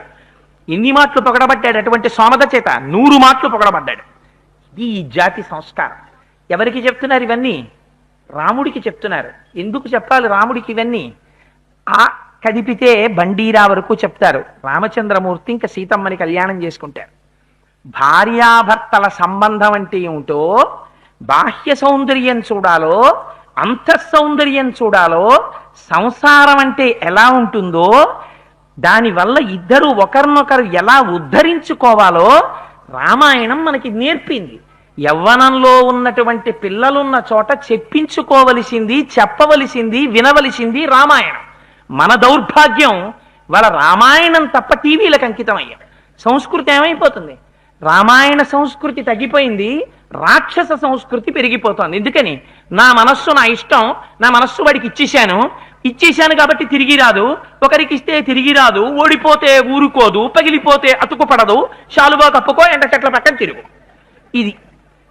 Speaker 1: ఎన్ని మాటలు పొగడబడ్డాడు! అటువంటి సోమద చేత 100 మాటలు పొగడబడ్డాడు. ఇది ఈ జాతి సంస్కారం. ఎవరికి చెప్తున్నారు ఇవన్నీ? రాముడికి చెప్తున్నారు. ఎందుకు చెప్పాలి రాముడికి ఇవన్నీ? ఆ కదిపితే బండీరా వరకు చెప్తారు. రామచంద్రమూర్తి ఇంకా సీతమ్మని కళ్యాణం చేసుకుంటారు. భార్యాభర్తల సంబంధం అంటే ఏమిటో, బాహ్య సౌందర్యం చూడాలో, అంతఃసౌందర్యం చూడాలో, సంసారం అంటే ఎలా ఉంటుందో, దానివల్ల ఇద్దరు ఒకరినొకరు ఎలా ఉద్ధరించుకోవాలో రామాయణం మనకి నేర్పింది. యవ్వనంలో ఉన్నటువంటి పిల్లలున్న చోట చెప్పించుకోవలసింది, చెప్పవలసింది, వినవలసింది రామాయణం. మన దౌర్భాగ్యం వాళ్ళ రామాయణం తప్ప టీవీలకు అంకితం అయ్యాం. సంస్కృతి ఏమైపోతుంది? రామాయణ సంస్కృతి తగ్గిపోయింది, రాక్షస సంస్కృతి పెరిగిపోతుంది. ఎందుకని? నా మనస్సు నా ఇష్టం, నా మనస్సు వాడికి ఇచ్చేశాను కాబట్టి తిరిగి రాదు, ఒకరికి ఇస్తే తిరిగి రాదు, ఓడిపోతే ఊరుకోదు, పగిలిపోతే అతుకుపడదు, శాలువా కప్పుకో, ఎండ చెట్ల పక్కన తిరుగు. ఇది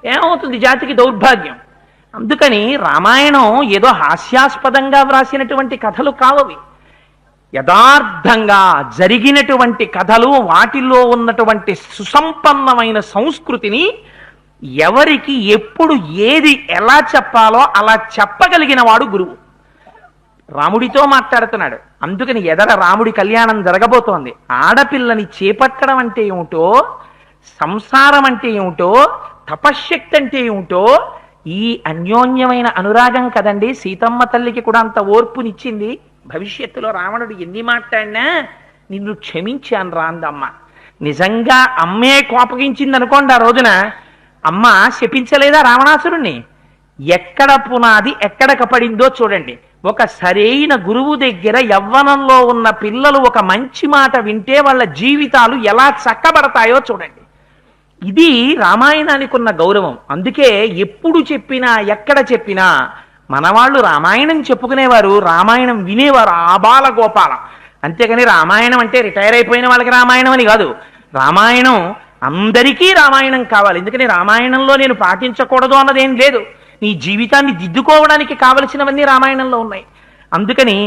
Speaker 1: ఏమవుతుంది? జాతికి దౌర్భాగ్యం. అందుకని రామాయణం ఏదో హాస్యాస్పదంగా వ్రాసినటువంటి కథలు కావవి. యథార్థంగా జరిగినటువంటి కథలు, వాటిల్లో ఉన్నటువంటి సుసంపన్నమైన సంస్కృతిని ఎవరికి ఎప్పుడు ఏది ఎలా చెప్పాలో అలా చెప్పగలిగిన వాడు గురువు. రాముడితో మాట్లాడుతున్నాడు. అందుకని ఎదర రాముడి కళ్యాణం జరగబోతోంది. ఆడపిల్లని చేపట్టడం అంటే ఏమిటో, సంసారం అంటే ఏమిటో, తపశ్శక్తి అంటే ఏమిటో, ఈ అన్యోన్యమైన అనురాగం కదండి సీతమ్మ తల్లికి కూడా అంత ఓర్పునిచ్చింది. భవిష్యత్తులో రావణుడు ఎన్ని మాట్లాడినా నిన్ను క్షమించాను రా అందమ్మ. నిజంగా అమ్మే కోపగించింది అనుకోండి, ఆ రోజున అమ్మ శపించలేదా రావణాసురుణ్ణి? ఎక్కడ పునాది ఎక్కడక పడిందో చూడండి. ఒక సరైన గురువు దగ్గర యవ్వనంలో ఉన్న పిల్లలు ఒక మంచి మాట వింటే వాళ్ళ జీవితాలు ఎలా చక్కబడతాయో చూడండి. ఇది రామాయణానికి ఉన్న గౌరవం. అందుకే ఎప్పుడు చెప్పినా ఎక్కడ చెప్పినా మనవాళ్ళు రామాయణం చెప్పుకునేవారు, రామాయణం వినేవారు ఆబాల గోపాలం. అంతేగాని రామాయణం అంటే రిటైర్ అయిపోయిన వాళ్ళకి రామాయణం అని కాదు. రామాయణం అందరికీ రామాయణం కావాలి. ఎందుకని రామాయణంలో నేను పాటించకూడదు అన్నదేం లేదు. నీ జీవితాన్ని దిద్దుకోవడానికి కావలసినవన్నీ రామాయణంలో ఉన్నాయి. అందుకని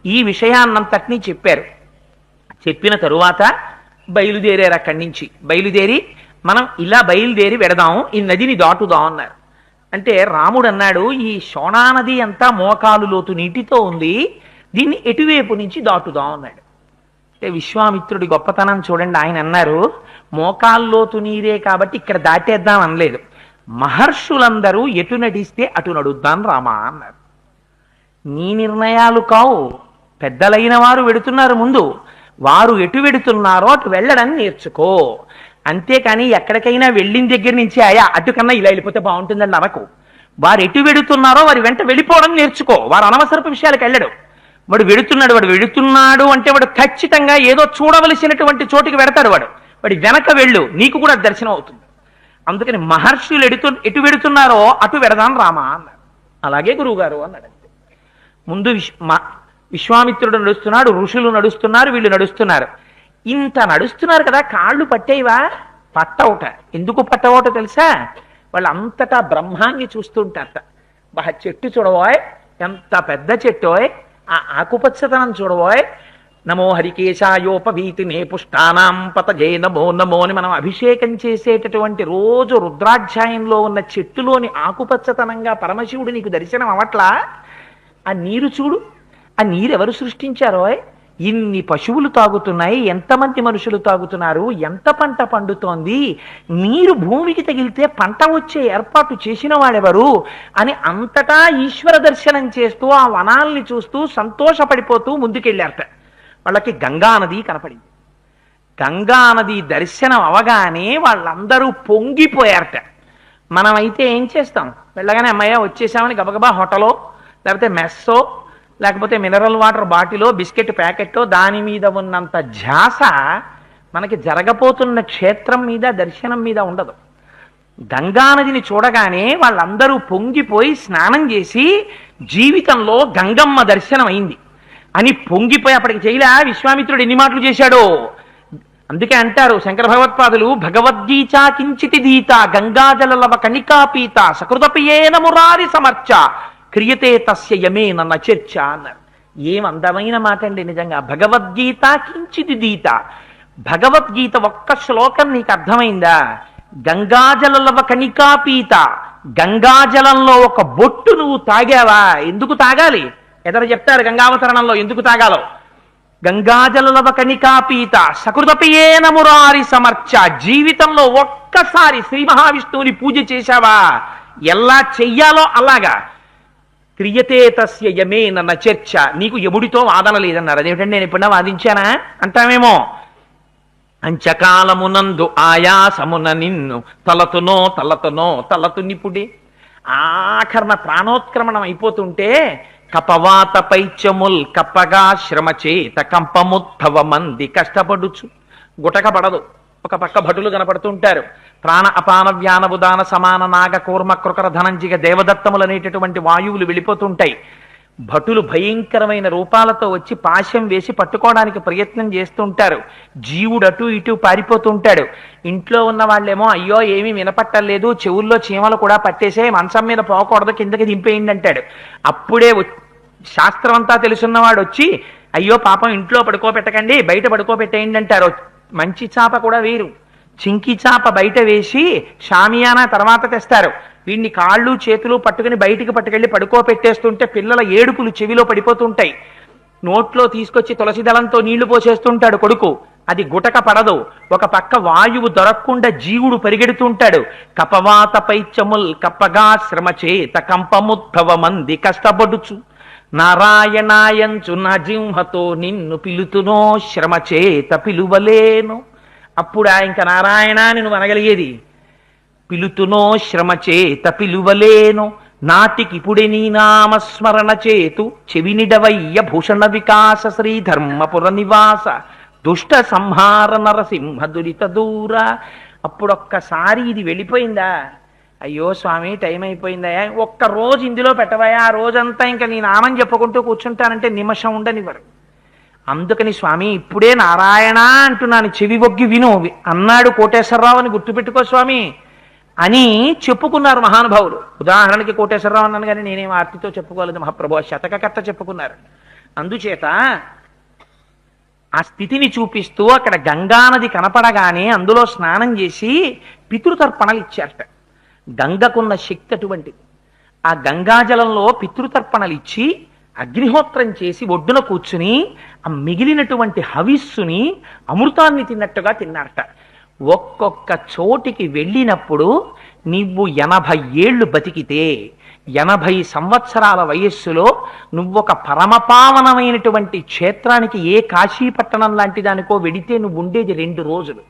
Speaker 1: ఈ విషయాన్నంతటినీ చెప్పారు. చెప్పిన తరువాత బయలుదేరారు. అక్కడి నుంచి బయలుదేరి మనం ఇలా బయలుదేరి వెడదాం, ఈ నదిని దాటుదాం అన్నారు. అంటే రాముడు అన్నాడు, ఈ శోణా నది అంతా మోకాలు లోతు నీటితో ఉంది, దీన్ని ఎటువైపు నుంచి దాటుదాం అన్నాడు. అంటే విశ్వామిత్రుడి గొప్పతనం చూడండి. ఆయన అన్నారు, మోకాల్లోతు నీరే కాబట్టి ఇక్కడ దాటేద్దాం అనలేదు. మహర్షులందరూ ఎటు నడిస్తే అటు నడుద్దాం రామా అన్నారు. నీ నిర్ణయాలు కావు, పెద్దలైన వారు వెడుతున్నారు ముందు, వారు ఎటు వెడుతున్నారో అటు వెళ్ళడం నేర్చుకో. అంతేకాని ఎక్కడికైనా వెళ్ళిన దగ్గర నుంచి అయ్యా అటుకన్నా ఇలా వెళ్ళిపోతే బాగుంటుందని అనకు. వారు ఎటు వెడుతున్నారో వారి వెంట వెళ్ళిపోవడం నేర్చుకో. వారు అనవసరపు విషయాలకు వెళ్ళడు. వాడు వెడుతున్నాడు అంటే వాడు ఖచ్చితంగా ఏదో చూడవలసినటువంటి చోటికి వెడతాడు. వాడి వెనక వెళ్ళు, నీకు కూడా దర్శనం అవుతుంది. అందుకని మహర్షులు ఎటు వెడుతున్నారో అటు వెడదాం రామా అన్నారు. అలాగే గురువుగారు అన్నాడు. ముందు విశ్వామిత్రుడు నడుస్తున్నాడు, ఋషులు నడుస్తున్నారు, వీళ్ళు నడుస్తున్నారు. ఇంత నడుస్తున్నారు కదా, కాళ్ళు పట్టేవా? పట్టవుట. ఎందుకు పట్టవుట తెలుసా? వాళ్ళు అంతటా బ్రహ్మాన్ని చూస్తుంటారట. బాగా చెట్టు చూడబోయ్, ఎంత పెద్ద చెట్టోయ్, ఆ ఆకుపచ్చతనం చూడబోయ్. నమో హరికేశాయోపవీతినే పుష్టానాం పతజే నమో నమో అని మనం అభిషేకం చేసేటటువంటి రోజు రుద్రాధ్యాయంలో ఉన్న చెట్టులోని ఆకుపచ్చతనంగా పరమశివుడు నీకు దర్శనం అవట్లా? ఆ నీరు చూడు, ఆ నీరు ఎవరు సృష్టించారో? ఇన్ని పశువులు తాగుతున్నాయి, ఎంతమంది మనుషులు తాగుతున్నారు, ఎంత పంట పండుతోంది, నీరు భూమికి తగిలితే పంట వచ్చే ఏర్పాటు చేసిన వాడెవరు అని అంతటా ఈశ్వర దర్శనం చేస్తూ ఆ వనాల్ని చూస్తూ సంతోషపడిపోతూ ముందుకెళ్ళారట. వాళ్ళకి గంగానది కనపడింది. గంగానది దర్శనం అవగానే వాళ్ళందరూ పొంగిపోయారట. మనమైతే ఏం చేస్తాం? వెళ్ళగానే అమ్మయ్య వచ్చేసామని గబగబా హోటలో, లేకపోతే మెస్సో, లేకపోతే మినరల్ వాటర్ బాటిలో, బిస్కెట్ ప్యాకెట్టో, దాని మీద ఉన్నంత ధ్యాస మనకి జరగబోతున్న క్షేత్రం మీద, దర్శనం మీద ఉండదు. గంగానదిని చూడగానే వాళ్ళందరూ పొంగిపోయి స్నానం చేసి జీవితంలో గంగమ్మ దర్శనం అయింది.
Speaker 2: అని పొంగిపోయి అప్పటికి చేయలే విశ్వామిత్రుడు ఎన్ని మాటలు చేశాడో. అందుకే అంటారు శంకర భగవత్పాదులు, భగవద్గీత కించితి దీత గంగాజలలవ కణికాపీత సకృతపియేన మురారి సమర్చ క్రియతే తస్య యమేన నచర్చ అన్నారు. ఏం అందమైన మాట అండి నిజంగా. భగవద్గీత కించితి దీత, భగవద్గీత ఒక్క శ్లోకం నీకు అర్థమైందా? గంగాజలలవ కణికాపీత, గంగాజలంలో ఒక బొట్టు నువ్వు తాగావా? ఎందుకు తాగాలి? ఎదరు చెప్తారు గంగావతరణంలో ఎందుకు తాగాలో. గంగాజలలవ కణికాపీత సకృతపియేన మురారి సమర్చ, జీవితంలో ఒక్కసారి శ్రీ మహావిష్ణువుని పూజ చేశావా? ఎలా చెయ్యాలో అలాగా. క్రియతే తస్య యమేన నచర్చ, నీకు యముడితో వాదన లేదన్నారు. అదేమిటంటే నేను ఎప్పుడన్నా వాదించానా అంటామేమో. అంచకాలమునందు ఆయాసమున నిన్ను తలతు నిపుడే, ఆఖరణ ప్రాణోత్క్రమణం అయిపోతుంటే కపవాత పైచముల్ కప్పగా శ్రమ చేత కంపముద్భవ మంది కష్టపడుచు. గుటక పడదు, ఒక పక్క భటులు కనపడుతుంటారు. ప్రాణ అపాన వ్యాన ఉదాన సమాన నాగ కూర్మ కృకర ధనంజిగ దేవదత్తములు అనేటటువంటి వాయువులు వెళ్ళిపోతుంటాయి. భటులు భయంకరమైన రూపాలతో వచ్చి పాశం వేసి పట్టుకోవడానికి ప్రయత్నం చేస్తుంటారు. జీవుడు అటు ఇటు పారిపోతుంటాడు. ఇంట్లో ఉన్న వాళ్ళేమో అయ్యో ఏమీ వినపట్టలేదు, చెవుల్లో చీమలు కూడా పట్టేసే, మంచం మీద పోకూడదు, కిందకి దింపేయండి అంటాడు. అప్పుడే శాస్త్రం అంతా తెలుసున్నవాడు వచ్చి అయ్యో పాపం ఇంట్లో పడుకోబెట్టకండి, బయట పడుకోబెట్టేయండి అంటారు. మంచి చాప కూడా వేరు, చింకి చాప బయట వేసి షామియానా తర్వాత తెస్తారు. వీడిని కాళ్ళు చేతులు పట్టుకుని బయటికి పట్టుకెళ్ళి పడుకోబెట్టేస్తుంటే పిల్లల ఏడుపులు చెవిలో పడిపోతుంటాయి. నోట్లో తీసుకొచ్చి తులసి దళంతో నీళ్లు పోసేస్తుంటాడు కొడుకు. అది గుటక పడదు. ఒక పక్క వాయువు దొరకకుండా జీవుడు పరిగెడుతుంటాడు. కపవాత పైచముల్ కప్పగా శ్రమ చేత కంపముద్భవ మంది కష్టపడుచు, నారాయణాయంచు నా జింహతో నిన్ను పిలుతునో శ్రమ చేత పిలువలేను. అప్పుడు ఇంకా నారాయణ నువ్వు అనగలిగేది. పిలుతునో శ్రమ చేత పిలువలేను, నాటికిపుడే నీ నామస్మరణ చేతు చెవినిడవయ్య భూషణ వికాస శ్రీధర్మపుర నివాస దుష్ట సంహార నరసింహ దురిత దూర. అప్పుడొక్కసారి ఇది వెళ్ళిపోయిందా? అయ్యో స్వామి టైం అయిపోయిందా, ఒక్క రోజు ఇందులో పెట్టవయా, ఆ రోజంతా ఇంకా నీ నామం చెప్పుకుంటూ కూర్చుంటానంటే నిమిషం ఉండనివ్వరు. అందుకని స్వామి ఇప్పుడే నారాయణ అంటున్నాను, చెవి ఒగ్గి విను అన్నాడు కోటేశ్వరరావు అని గుర్తుపెట్టుకో స్వామి అని చెప్పుకున్నారు మహానుభావులు. ఉదాహరణకి కోటేశ్వరరావు అన్నాను కానీ నేనేం ఆర్తితో చెప్పుకోలేదు, మహాప్రభు శతకకర్త చెప్పుకున్నారు. అందుచేత ఆ స్థితిని చూపిస్తూ అక్కడ గంగానది కనపడగానే అందులో స్నానం చేసి పితృతర్పణలు ఇచ్చారట. గంగకున్న శక్తి అటువంటిది. ఆ గంగాజలంలో పితృతర్పణలు ఇచ్చి అగ్నిహోత్రం చేసి ఒడ్డున కూర్చుని ఆ మిగిలినటువంటి హవిస్సుని అమృతాన్ని తిన్నట్టుగా తిన్నారట. ఒక్కొక్క చోటికి వెళ్ళినప్పుడు నువ్వు 80 ఏళ్ళు బతికితే 80 సంవత్సరాల వయస్సులో నువ్వొక పరమపావనమైనటువంటి క్షేత్రానికి ఏ కాశీపట్టణం లాంటి దానికో వెడితే నువ్వు ఉండేది 2 రోజులు.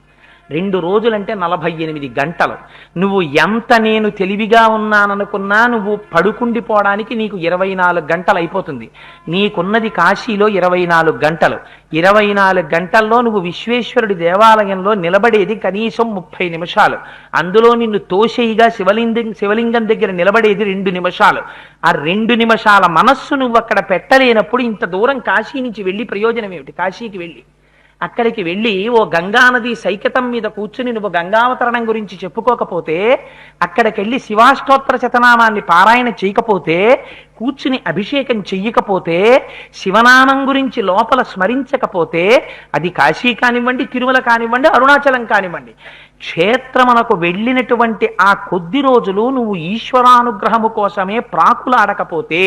Speaker 2: 2 రోజులంటే 48 గంటలు. నువ్వు ఎంత నేను తెలివిగా ఉన్నాననుకున్నా నువ్వు పడుకుండిపోవడానికి నీకు 24 గంటలు అయిపోతుంది. నీకున్నది కాశీలో 24 గంటలు. 24 గంటల్లో నువ్వు విశ్వేశ్వరుడి దేవాలయంలో నిలబడేది కనీసం 30 నిమిషాలు. అందులో నిన్ను తోసేయిగా శివలింగం దగ్గర నిలబడేది 2 నిమిషాలు. ఆ 2 నిమిషాల మనస్సు నువ్వు అక్కడ పెట్టలేనప్పుడు ఇంత దూరం కాశీ నుంచి వెళ్ళి ప్రయోజనం ఏమిటి? కాశీకి వెళ్ళి అక్కడికి వెళ్ళి ఓ గంగానది సైకతం మీద కూర్చుని నువ్వు గంగావతరణం గురించి చెప్పుకోకపోతే, అక్కడికెళ్ళి శివాష్టోత్తర శతనామాన్ని పారాయణ చేయకపోతే, కూర్చుని అభిషేకం చెయ్యకపోతే, శివనామం గురించి లోపల స్మరించకపోతే, అది కాశీ కానివ్వండి, తిరుమల కానివ్వండి, అరుణాచలం కానివ్వండి, క్షేత్రమునకు వెళ్ళినటువంటి ఆ కొద్ది రోజులు నువ్వు ఈశ్వరానుగ్రహము కోసమే ప్రాకులాడకపోతే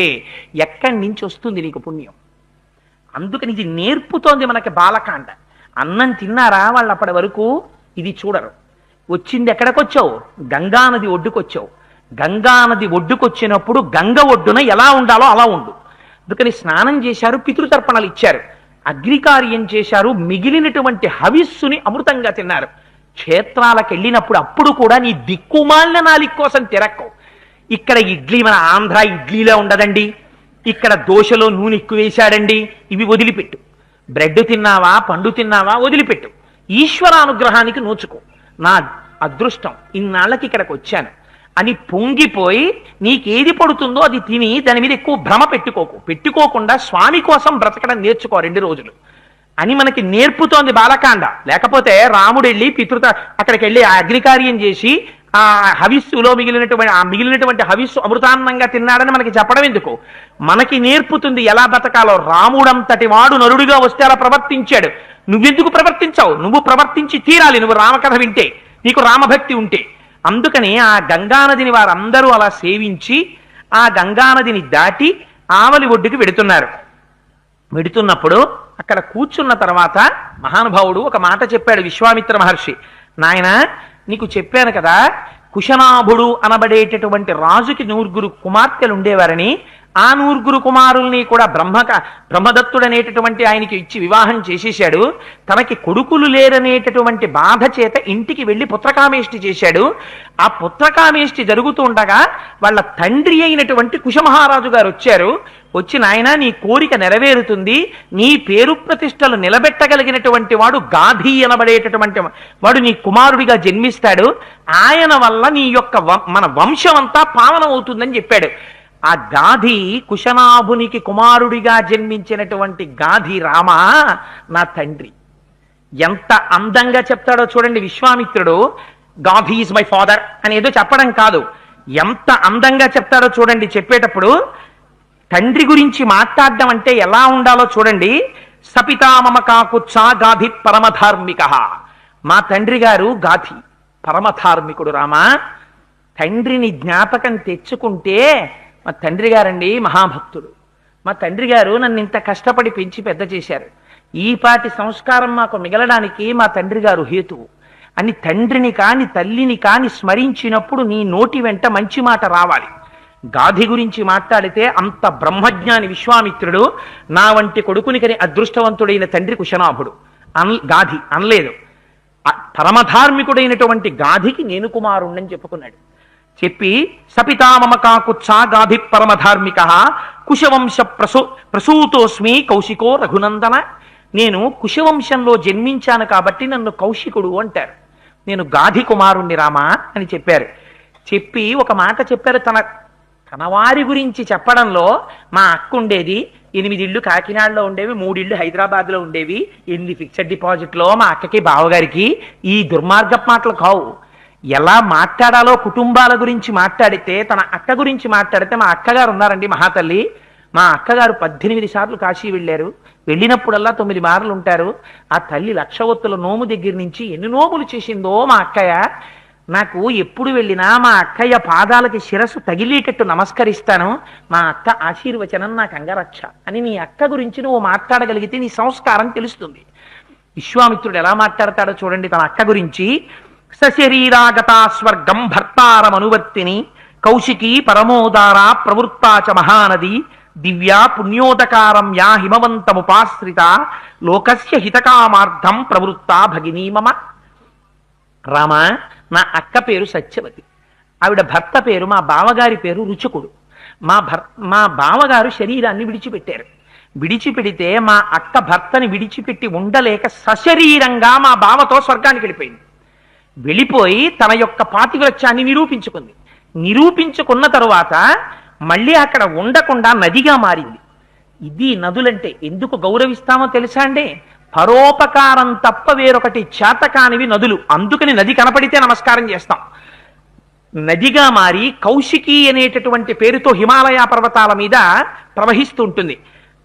Speaker 2: ఎక్కడి నుంచి వస్తుంది నీకు పుణ్యం? అందుకని ఇది నేర్పుతోంది మనకి బాలకాండ. అన్నం తిన్నారా వాళ్ళు అప్పటి వరకు? ఇది చూడరు. వచ్చింది ఎక్కడికొచ్చావు? గంగానది ఒడ్డుకొచ్చావు. గంగానది ఒడ్డుకొచ్చినప్పుడు గంగ ఒడ్డున ఎలా ఉండాలో అలా ఉండు. అందుకని స్నానం చేశారు, పితృతర్పణలు ఇచ్చారు, అగ్నికార్యం చేశారు, మిగిలినటువంటి హవిస్సుని అమృతంగా తిన్నారు. క్షేత్రాలకు వెళ్ళినప్పుడు అప్పుడు కూడా నీ దిక్కుమాలిన నాలిక కోసం తిరక్కవు. ఇక్కడ ఇడ్లీ మన ఆంధ్ర ఇడ్లీలో ఉండదండి, ఇక్కడ దోశలో నూనె ఎక్కువ వేశాడండి, ఇవి వదిలిపెట్టు. బ్రెడ్ తిన్నావా, పండు తిన్నావా, వదిలిపెట్టు. ఈశ్వరానుగ్రహానికి నోచుకో. నా అదృష్టం, ఇన్నాళ్ళకి ఇక్కడికి వచ్చాను, అని పొంగిపోయి నీకేది పడుతుందో అది తిని దాని మీద ఎక్కువ భ్రమ పెట్టుకోకుండా స్వామి కోసం బ్రతకడం నేర్చుకో 2 రోజులు అని మనకి నేర్పుతోంది బాలకాండ. లేకపోతే రాముడు వెళ్ళి అక్కడికి వెళ్ళి అగ్నికార్యం చేసి ఆ హవిస్సులో మిగిలినటువంటి హవిస్సు అమృతాన్నంగా తిన్నాడని మనకి చెప్పడం ఎందుకు? మనకి నేర్పుతుంది ఎలా బతకాలో. రాముడంతటి వాడు నరుడిగా వస్తే అలా ప్రవర్తించాడు. నువ్వెందుకు ప్రవర్తించావు? నువ్వు ప్రవర్తించి తీరాలి, నువ్వు రామకథ వింటే, నీకు రామభక్తి ఉంటే. అందుకని ఆ గంగానదిని వారందరూ అలా సేవించి ఆ గంగానదిని దాటి ఆవలి ఒడ్డుకి వెడుతున్నప్పుడు అక్కడ కూర్చున్న తర్వాత మహానుభావుడు ఒక మాట చెప్పాడు. విశ్వామిత్ర మహర్షి, నాయన నీకు చెప్పాను కదా, కుశనాభుడు అనబడేటటువంటి రాజుకి 9 కుమార్తెలు ఉండేవారని, ఆ 9 కుమారుల్ని కూడా బ్రహ్మదత్తుడు అనేటటువంటి ఆయనకి ఇచ్చి వివాహం చేసేశాడు. తనకి కొడుకులు లేరనేటటువంటి బాధ చేత ఇంటికి వెళ్ళి పుత్రకామేష్టి చేశాడు. ఆ పుత్రకామేష్టి జరుగుతూ ఉండగా వాళ్ళ తండ్రి అయినటువంటి కుశమహారాజు గారు వచ్చారు. వచ్చి, నాయన నీ కోరిక నెరవేరుతుంది, నీ పేరు ప్రతిష్టలు నిలబెట్టగలిగినటువంటి వాడు గాధి అనబడేటటువంటి వాడు నీ కుమారుడిగా జన్మిస్తాడు, ఆయన వల్ల నీ యొక్క మన వంశం అంతా పావనమవుతుందని చెప్పాడు. ఆ గాధి కుశనాభునికి కుమారుడిగా జన్మించినటువంటి గాధి రామ నా తండ్రి. ఎంత అందంగా చెప్తాడో చూడండి విశ్వామిత్రుడు. గాధి ఈజ్ మై ఫాదర్ అనేదో చెప్పడం కాదు, ఎంత అందంగా చెప్తాడో చూడండి. చెప్పేటప్పుడు తండ్రి గురించి మాట్లాడడం అంటే ఎలా ఉండాలో చూడండి. సపితామమ కాకుత్సా గాధి పరమధార్మిక. మా తండ్రి గారు గాధి పరమధార్మికుడు రామ. తండ్రిని జ్ఞాపకం తెచ్చుకుంటే, మా తండ్రి గారండి మహాభక్తుడు, మా తండ్రి గారు నన్ను ఇంత కష్టపడి పెంచి పెద్ద చేశారు, ఈపాటి సంస్కారం మాకు మిగలడానికి మా తండ్రి గారు హేతువు అని తండ్రిని కాని తల్లిని కాని స్మరించినప్పుడు నీ నోటి వెంట మంచి మాట రావాలి. గాధి గురించి మాట్లాడితే అంత బ్రహ్మజ్ఞాని విశ్వామిత్రుడు, నా వంటి కొడుకునికని అదృష్టవంతుడైన తండ్రి కుశనాభుడు గాధి అనలేదు. పరమధార్మికుడైనటువంటి గాధికి నేను కుమారుణ్ణని చెప్పుకున్నాడు. చెప్పి సపితామమ కాకుత్సా గాధి పరమధార్మిక కుశవంశ ప్రసూతోస్మి కౌశికో రఘునందన. నేను కుశవంశంలో జన్మించాను కాబట్టి నన్ను కౌశికుడు అంటారు, నేను గాధి కుమారుణ్ణి రామా అని చెప్పారు. చెప్పి ఒక మాట చెప్పారు. తన వారి గురించి చెప్పడంలో, మా అక్క ఉండేది 8 ఇళ్ళు కాకినాడలో ఉండేవి, 3 ఇళ్ళు హైదరాబాద్లో ఉండేవి, 8 ఫిక్స్డ్ డిపాజిట్లో మా అక్కకి బావగారికి. ఈ దుర్మార్గపు మాటలు కావు. ఎలా మాట్లాడాలో కుటుంబాల గురించి మాట్లాడితే, తన అక్క గురించి మాట్లాడితే, మా అక్కగారు ఉన్నారండి మహాతల్లి, మా అక్కగారు 18 సార్లు కాశీ వెళ్ళారు, వెళ్ళినప్పుడల్లా 9 మార్లు ఉంటారు. ఆ తల్లి 1,00,000 ఒత్తుల నోము దగ్గర నుంచి ఎన్ని నోములు చేసిందో మా అక్కయ్య. నాకు ఎప్పుడు వెళ్ళినా మా అక్కయ్య పాదాలకి శిరస్సు తగిలేటట్టు నమస్కరిస్తాను, మా అక్క ఆశీర్వచనం నాకు అంగరక్ష అని. నీ అక్క గురించి నువ్వు మాట్లాడగలిగితే నీ సంస్కారం తెలుస్తుంది. విశ్వామిత్రుడు ఎలా మాట్లాడతాడో చూడండి తన అక్క గురించి. సశరీరాగతా స్వర్గం భర్తారమనువర్తిని కౌశికీ పరమోదార ప్రవృత్తాచ మహానది దివ్యా పుణ్యోదకారం యా హిమవంతముపాశ్రిత లోకస్య హితకామార్థం ప్రవృత్తా భగినీ మమ. రామ, నా అక్క పేరు సత్యవతి, ఆవిడ భర్త పేరు, మా బావగారి పేరు రుచకుడు. మా బావగారు శరీరాన్ని విడిచిపెట్టారు. విడిచిపెడితే మా అక్క భర్తని విడిచిపెట్టి ఉండలేక సశరీరంగా మా బావతో స్వర్గానికి వెళ్ళిపోయింది. వెళ్ళిపోయి తన యొక్క పాతివ్రత్యాన్ని నిరూపించుకున్న తరువాత మళ్ళీ అక్కడ ఉండకుండా నదిగా మారింది. ఇది నదులంటే ఎందుకు గౌరవిస్తామో తెలుసా అండి? పరోపకారం తప్ప వేరొకటి చేతకానివి నదులు. అందుకని నది కనపడితే నమస్కారం చేస్తాం. నదిగా మారి కౌశికి అనేటటువంటి పేరుతో హిమాలయ పర్వతాల మీద ప్రవహిస్తూ ఉంటుంది.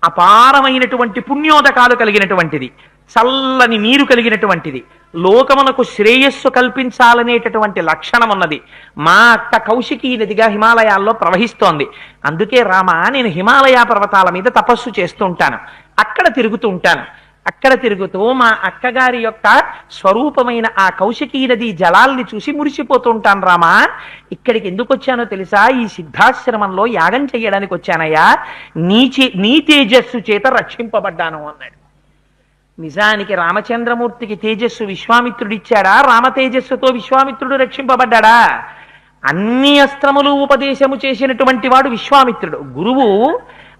Speaker 2: అపారమైనటువంటి పుణ్యోదకాలు కలిగినటువంటిది, చల్లని నీరు కలిగినటువంటిది, లోకమునకు శ్రేయస్సు కల్పించాలనేటటువంటి లక్షణం ఉన్నది. మా అక్క కౌశికీ నదిగా హిమాలయాల్లో ప్రవహిస్తోంది. అందుకే రామ, నేను హిమాలయ పర్వతాల మీద తపస్సు చేస్తూ ఉంటాను, అక్కడ తిరుగుతూ ఉంటాను. అక్కడ తిరుగుతూ మా అక్కగారి యొక్క స్వరూపమైన ఆ కౌశికీ నది జలాల్ని చూసి మురిసిపోతూ ఉంటాను. రామా, ఇక్కడికి ఎందుకు వచ్చానో తెలుసా? ఈ సిద్ధాశ్రమంలో యాగం చెయ్యడానికి వచ్చానయ్యా, నీ తేజస్సు చేత రక్షింపబడ్డాను అన్నాడు. నిజానికి రామచంద్రమూర్తికి తేజస్సు విశ్వామిత్రుడిచ్చాడా? రామ తేజస్సుతో విశ్వామిత్రుడు రక్షింపబడ్డాడా? అన్ని అస్త్రములు ఉపదేశము చేసినటువంటి వాడు విశ్వామిత్రుడు. గురువు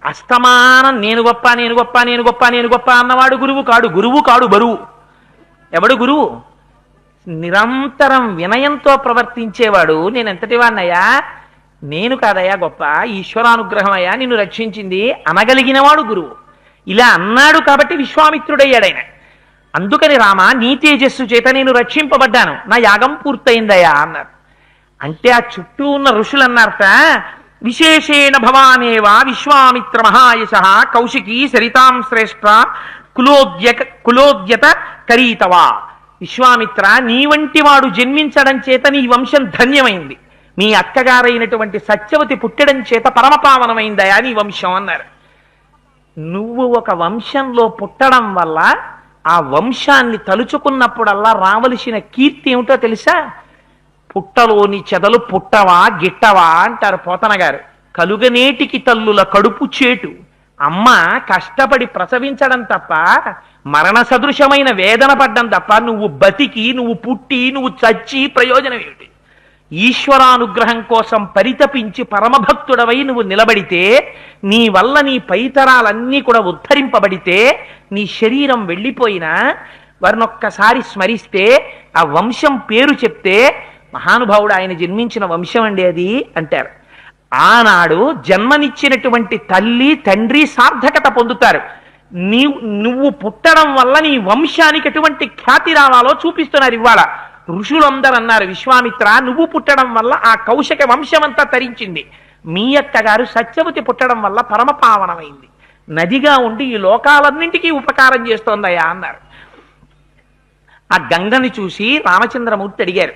Speaker 2: అస్తమానం నేను గొప్ప నేను గొప్ప నేను గొప్ప నేను గొప్ప అన్నవాడు గురువు కాడు. గురువు కాడు, బరువు. ఎవడు గురువు? నిరంతరం వినయంతో ప్రవర్తించేవాడు నేను ఎంతటి వాడినయ్యా, నేను కాదయ్యా గొప్ప, ఈశ్వరానుగ్రహం అయ్యా నిన్ను రక్షించింది అనగలిగినవాడు గురువు. ఇలా అన్నాడు కాబట్టి విశ్వామిత్రుడయ్యాడు. అందుకని రామ నీ తేజస్సు చేత నేను రక్షింపబడ్డాను, నా యాగం పూర్తయిందయ్యా అన్నారు. అంటే ఆ చుట్టూ ఉన్న ఋషులు అన్నారట, విశేషేణ భవానేవా విశ్వామిత్ర మహాయశ కౌశికీ సరితాం శ్రేష్ఠ కులోద్యత కరీతవా. విశ్వామిత్ర, నీ వంటి వాడు జన్మించడం చేత నీ వంశం ధన్యమైంది, మీ అక్కగారైనటువంటి సత్యవతి పుట్టడం చేత పరమపావనమైందయా నీ వంశం అన్నారు. నువ్వు ఒక వంశంలో పుట్టడం వల్ల ఆ వంశాన్ని తలుచుకున్నప్పుడల్లా రావలసిన కీర్తి ఏమిటో తెలుసా? పుట్టలోని చెదలు పుట్టవా గిట్టవా అంటారు పోతన గారు. కలుగనేటికి తల్లుల కడుపు చేటు, అమ్మ కష్టపడి ప్రసవించడం తప్ప, మరణ సదృశమైన వేదన పడ్డం తప్ప నువ్వు బతికి నువ్వు పుట్టి నువ్వు చచ్చి ప్రయోజనం ఏమిటి? ఈశ్వరానుగ్రహం కోసం పరితపించి పరమభక్తుడవై నువ్వు నిలబడితే, నీ వల్ల నీ పైతరాలన్నీ కూడా ఉద్ధరింపబడితే, నీ శరీరం వెళ్ళిపోయినా వారినొక్కసారి స్మరిస్తే, ఆ వంశం పేరు చెప్తే, మహానుభావుడు ఆయన జన్మించిన వంశం అండి అది అంటారు. ఆనాడు జన్మనిచ్చినటువంటి తల్లి తండ్రి సార్థకత పొందుతారు. నువ్వు పుట్టడం వల్ల నీ వంశానికి ఎటువంటి ఖ్యాతి రావాలో చూపిస్తున్నారు ఇవాళ. ఋషులందరూ అన్నారు, విశ్వామిత్ర నువ్వు పుట్టడం వల్ల ఆ కౌశిక వంశమంతా తరించింది, మీ అక్కగారు సత్యవతి పుట్టడం వల్ల పరమపావనమైంది, నదిగా ఉండి ఈ లోకాలన్నింటికీ ఉపకారం చేస్తోందయ్యా అన్నారు. ఆ గంగని చూసి రామచంద్రమూర్తి అడిగారు,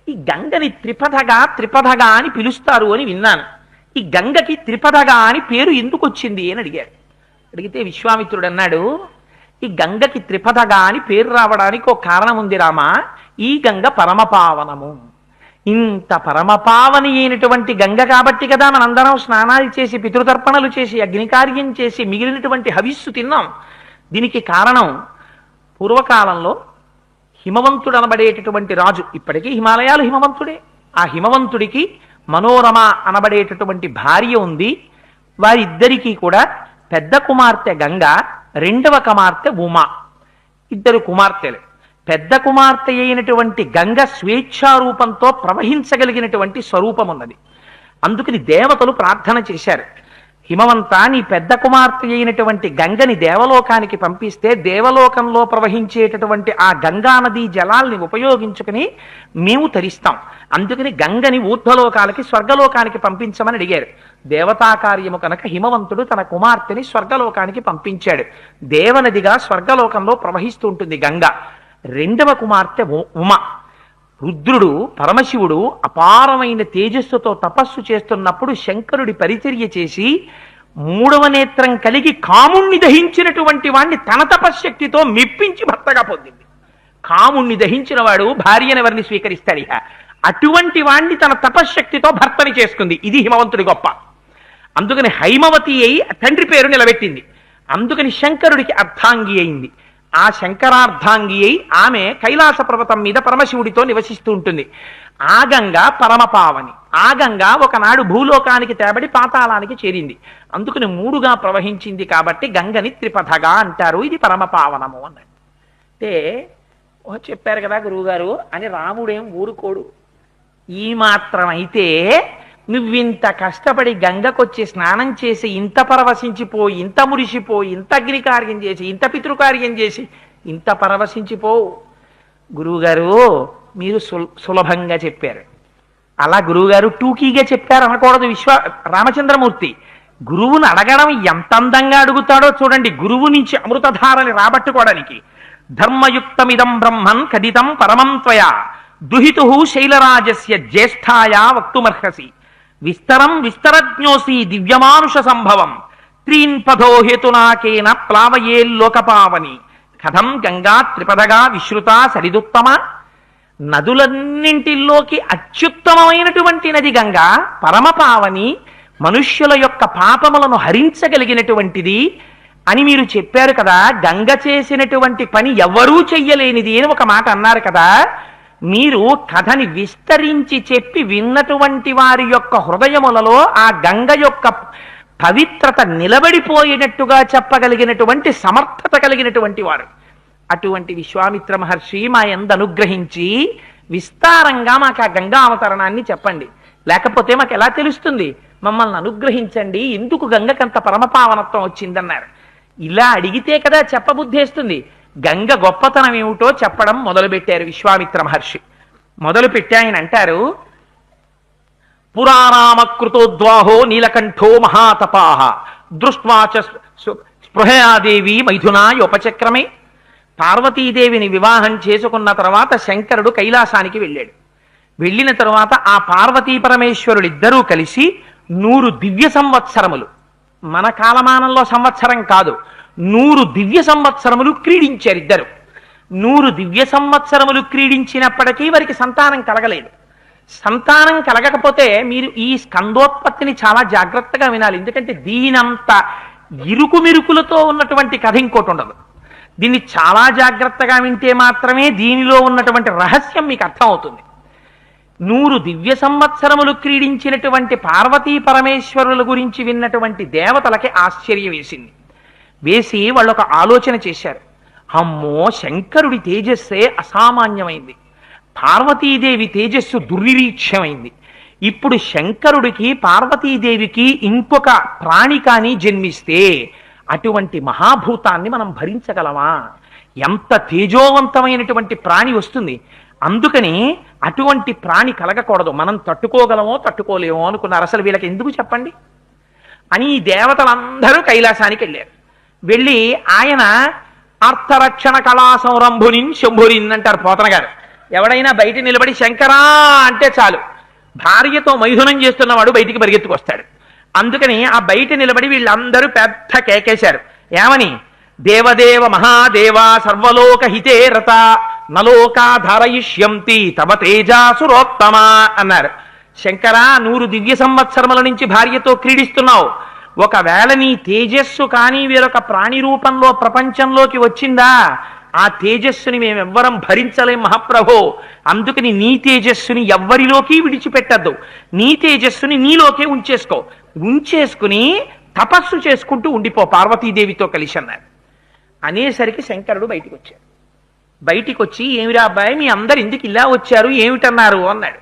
Speaker 2: ఈ గంగని త్రిపథగా అని పిలుస్తారు అని విన్నాను, ఈ గంగకి త్రిపథగా అని పేరు ఎందుకు వచ్చింది అని అడిగారు. అడిగితే విశ్వామిత్రుడు అన్నాడు, ఈ గంగకి త్రిపథగా అని పేరు రావడానికి ఒక కారణం ఉంది రామా, ఈ గంగ పరమపావనము. ఇంత పరమపావని అయినటువంటి గంగ కాబట్టి కదా మనందరం స్నానాలు చేసి పితృతర్పణలు చేసి అగ్నికార్యం చేసి మిగిలినటువంటి హవిస్సు తిన్నాం. దీనికి కారణం పూర్వకాలంలో హిమవంతుడు అనబడేటటువంటి రాజు, ఇప్పటికీ హిమాలయాలు హిమవంతుడే, ఆ హిమవంతుడికి మనోరమ అనబడేటటువంటి భార్య ఉంది. వారిద్దరికీ కూడా పెద్ద కుమార్తె గంగ, రెండవ కుమార్తె ఉమా, ఇద్దరు కుమార్తెలు. పెద్ద కుమార్తె అయినటువంటి గంగ స్వేచ్ఛారూపంతో ప్రవహించగలిగినటువంటి స్వరూపం ఉన్నది. అందుకని దేవతలు ప్రార్థన చేశారు, హిమవంత నీ పెద్ద కుమార్తె అయినటువంటి గంగని దేవలోకానికి పంపిస్తే దేవలోకంలో ప్రవహించేటటువంటి ఆ గంగా నదీ జలాల్ని ఉపయోగించుకుని మేము తరిస్తాం, అందుకని గంగని ఊర్ధ్వలోకాలకి స్వర్గలోకానికి పంపించమని అడిగారు. దేవతా కార్యము కనుక హిమవంతుడు తన కుమార్తెని స్వర్గలోకానికి పంపించాడు. దేవనదిగా స్వర్గలోకంలో ప్రవహిస్తూ ఉంటుంది గంగ. రెండవ కుమార్తె ఉమ. రుద్రుడు పరమశివుడు అపారమైన తేజస్సుతో తపస్సు చేస్తున్నప్పుడు శంకరుడి పరిచర్య చేసి మూడవ నేత్రం కలిగి కాముణ్ణి దహించినటువంటి వాణ్ణి తన తపశ్శక్తితో మెప్పించి భర్తగా పొందింది. కాముణ్ణి దహించిన వాడు భార్యనెవరిని స్వీకరిస్తాడు? ఇక అటువంటి వాణ్ణి తన తపశ్శక్తితో భర్తని చేసుకుంది. ఇది హిమవంతుడి గొప్ప. అందుకని హైమవతి అయి తండ్రి పేరు నిలబెట్టింది. అందుకని శంకరుడికి అర్ధాంగి అయింది. ఆ శంకరార్ధాంగి అయి ఆమె కైలాస పర్వతం మీద పరమశివుడితో నివసిస్తూ ఉంటుంది. ఆ గంగ పరమపావని. ఆ గంగ ఒకనాడు భూలోకానికి తేబడి పాతాళానికి చేరింది. అందుకని మూడుగా ప్రవహించింది కాబట్టి గంగని త్రిపథగా అంటారు. ఇది పరమపావనము అన్నట్టు. అంటే చెప్పారు కదా గురువుగారు అని రాముడేం ఊరుకోడు. ఈ మాత్రం అయితే నువ్వింత కష్టపడి గంగకొచ్చి స్నానం చేసి ఇంత పరవశించిపోయి ఇంత మురిసిపోయి ఇంత అగ్నికార్యం చేసి ఇంత పితృకార్యం చేసి ఇంత పరవశించిపోవు. గురువుగారు మీరు సులభంగా చెప్పారు, అలా గురువుగారు టూకీగా చెప్పారు అనకూడదు. రామచంద్రమూర్తి గురువుని అడగడం ఎంత అందంగా అడుగుతాడో చూడండి. గురువు నుంచి అమృతధారని రాబట్టుకోవడానికి ధర్మయుక్తమిదం బ్రహ్మన్ కదితం పరమం త్వయా దుహితు శైలరాజస్య జ్యేష్ఠాయా వక్తుమర్హసి విస్తరం విస్తరజ్ఞోసి దివ్యమానుష సంభవం త్రీన్ పథో హేతునాకేన ప్లావయేల్లోకపావని కథం గంగా త్రిపదగా విశ్రుత సరిదుత్తమ. నదులన్నింటిలోకి అత్యుత్తమమైనటువంటి నది గంగా, పరమపావని, మనుష్యుల యొక్క పాపములను హరించగలిగినటువంటిది అని మీరు చెప్పారు కదా. గంగ చేసినటువంటి పని ఎవ్వరూ చెయ్యలేనిది అని ఒక మాట అన్నారు కదా. మీరు కథని విస్తరించి చెప్పి విన్నటువంటి వారి యొక్క హృదయములలో ఆ గంగ యొక్క పవిత్రత నిలబడిపోయినట్టుగా చెప్పగలిగినటువంటి సమర్థత కలిగినటువంటి వారు. అటువంటి విశ్వామిత్ర మహర్షి మా యందు అనుగ్రహించి విస్తారంగా మాకు ఆ గంగా అవతరణాన్ని చెప్పండి, లేకపోతే మాకు ఎలా తెలుస్తుంది? మమ్మల్ని అనుగ్రహించండి, ఎందుకు గంగకంత పరమపావనత్వం వచ్చిందన్నారు. ఇలా అడిగితే కదా చెప్పబుద్ధేస్తుంది. గంగ గొప్పతనం ఏమిటో చెప్పడం మొదలుపెట్టారు విశ్వామిత్ర మహర్షి. మొదలుపెట్టి ఆయన అంటారు, పురారామకృతోద్వాహో నీలకంఠో మహాతపాహ దృష్ట్వాచ స్పృహయాదేవి మైథునాయోపచక్రమే. పార్వతీదేవిని వివాహం చేసుకున్న తర్వాత శంకరుడు కైలాసానికి వెళ్ళాడు. వెళ్ళిన తరువాత ఆ పార్వతీ పరమేశ్వరులిద్దరూ కలిసి 100 దివ్య సంవత్సరములు, మన కాలమానంలో సంవత్సరం కాదు, 100 దివ్య సంవత్సరములు క్రీడించారు ఇద్దరు. 100 దివ్య సంవత్సరములు క్రీడించినప్పటికీ వారికి సంతానం కలగలేదు. సంతానం కలగకపోతే మీరు ఈ స్కందోత్పత్తిని చాలా జాగ్రత్తగా వినాలి. ఎందుకంటే దీనంత ఇరుకుమిరుకులతో ఉన్నటువంటి కథ ఇంకోటి ఉండదు. దీన్ని చాలా జాగ్రత్తగా వింటే మాత్రమే దీనిలో ఉన్నటువంటి రహస్యం మీకు అర్థమవుతుంది. 100 దివ్య సంవత్సరములు క్రీడించినటువంటి పార్వతీ పరమేశ్వరుల గురించి విన్నటువంటి దేవతలకి ఆశ్చర్యం వేసింది. వేసి వాళ్ళు ఒక ఆలోచన చేశారు. అమ్మో, శంకరుడి తేజస్సే అసామాన్యమైంది, పార్వతీదేవి తేజస్సు దుర్నిరీక్ష్యమైంది. ఇప్పుడు శంకరుడికి పార్వతీదేవికి ఇంకొక ప్రాణి కానీ జన్మిస్తే అటువంటి మహాభూతాన్ని మనం భరించగలమా? ఎంత తేజోవంతమైనటువంటి ప్రాణి వస్తుంది. అందుకని అటువంటి ప్రాణి కలగకూడదు, మనం తట్టుకోగలమో తట్టుకోలేమో అనుకున్నారు. అసలు వీళ్ళకి ఎందుకు చెప్పండి అని ఈ దేవతలందరూ కైలాసానికి వెళ్ళారు. వెళ్ళి ఆయన అర్థరక్షణ కళా సంరంభునిన్ శంభురిన్ అంటారు పోతన గారు. ఎవడైనా బయట నిలబడి శంకరా అంటే చాలు, భార్యతో మైథునం చేస్తున్నవాడు బయటికి పరిగెత్తుకొస్తాడు. అందుకని ఆ బయట నిలబడి వీళ్ళందరూ పెద్ద కేకేశారు. ఏమని? దేవదేవ మహాదేవ సర్వలోక హితే రత నలోకా ధారయిష్యంతి తవ తేజాసురోత్తమ అన్నారు. శంకరా, 100 దివ్య సంవత్సరముల నుంచి భార్యతో క్రీడిస్తున్నావు, ఒకవేళ నీ తేజస్సు కానీ వేరొక ప్రాణి రూపంలో ప్రపంచంలోకి వచ్చిందా, ఆ తేజస్సుని మేమెవ్వరం భరించలేం మహాప్రభో. అందుకని నీ తేజస్సుని ఎవ్వరిలోకి విడిచిపెట్టద్దు, నీ తేజస్సుని నీలోకే ఉంచేసుకుని తపస్సు చేసుకుంటూ ఉండిపో పార్వతీదేవితో కలిసి అన్నారు. అనేసరికి శంకరుడు బయటికి వచ్చాడు. బయటికి వచ్చి, ఏమిరా అబ్బాయి మీ అందరు ఎందుకు ఇలా వచ్చారు, ఏమిటన్నారు అన్నాడు.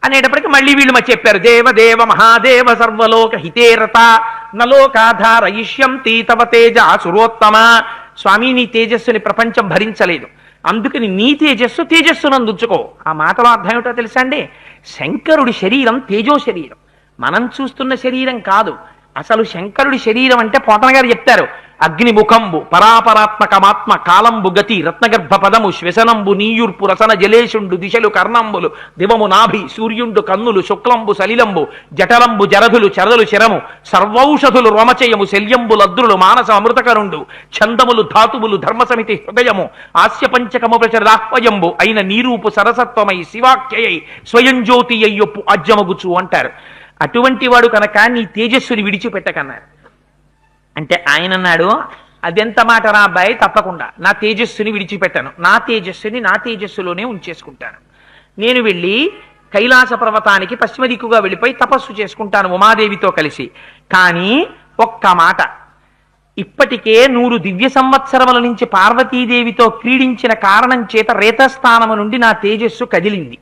Speaker 2: అనేటప్పటికి మళ్ళీ వీళ్ళు చెప్పారు, దేవదేవ మహాదేవ సర్వలోక హితేరత నలోకాధారయిష్యంతి తవ తేజాసురోత్తమ. స్వామి, నీ తేజస్సుని ప్రపంచం భరించలేదు, అందుకని నీ తేజస్సునందుంచుకో. ఆ మాటలో అర్థం ఏమిటో తెలుసా అండి? శంకరుడి శరీరం తేజో శరీరం, మనం చూస్తున్న శరీరం కాదు. అసలు శంకరుడి శరీరం అంటే పోతన గారు చెప్తారు, అగ్నిముఖంబు పరాపరాత్మకమాత్మ కాలంబు గతి రత్నగర్భ పదము శ్వసనంబు నీయూర్పు రసన జలేషుండు దిశలు కర్ణంబులు దివము నాభి సూర్యుండు కన్నులు శుక్లంబు సలిలంబు జఠరంబు జరధులు చరదులు శరము సర్వౌషధులు రోమచయము శల్యంబు లద్రులు మానస అమృతకరుండు ఛందములు ధాతువులు ధర్మసమితి హృదయము ఆస్య పంచకము ప్రచరాహ్వయంబు అయిన నీరూపు సరసత్వమై శివాఖ్యయై స్వయం జ్యోతి అయ్యొప్పు అజ్జమగుచు అంటారు. అటువంటి వాడు కనుక నీ తేజస్సుని విడిచిపెట్టకన్నారు. అంటే ఆయన అన్నాడు, అదెంత మాట రా అబ్బాయి, తప్పకుండా నా తేజస్సుని విడిచిపెట్టాను, నా తేజస్సులోనే ఉంచేసుకుంటాను. నేను వెళ్ళి కైలాస పర్వతానికి పశ్చిమ దిక్కుగా వెళ్ళిపోయి తపస్సు చేసుకుంటాను ఉమాదేవితో కలిసి. కానీ ఒక్క మాట, ఇప్పటికే 100 దివ్య సంవత్సరముల నుంచి పార్వతీదేవితో క్రీడించిన కారణం చేత రేతస్థానము నుండి నా తేజస్సు కదిలింది.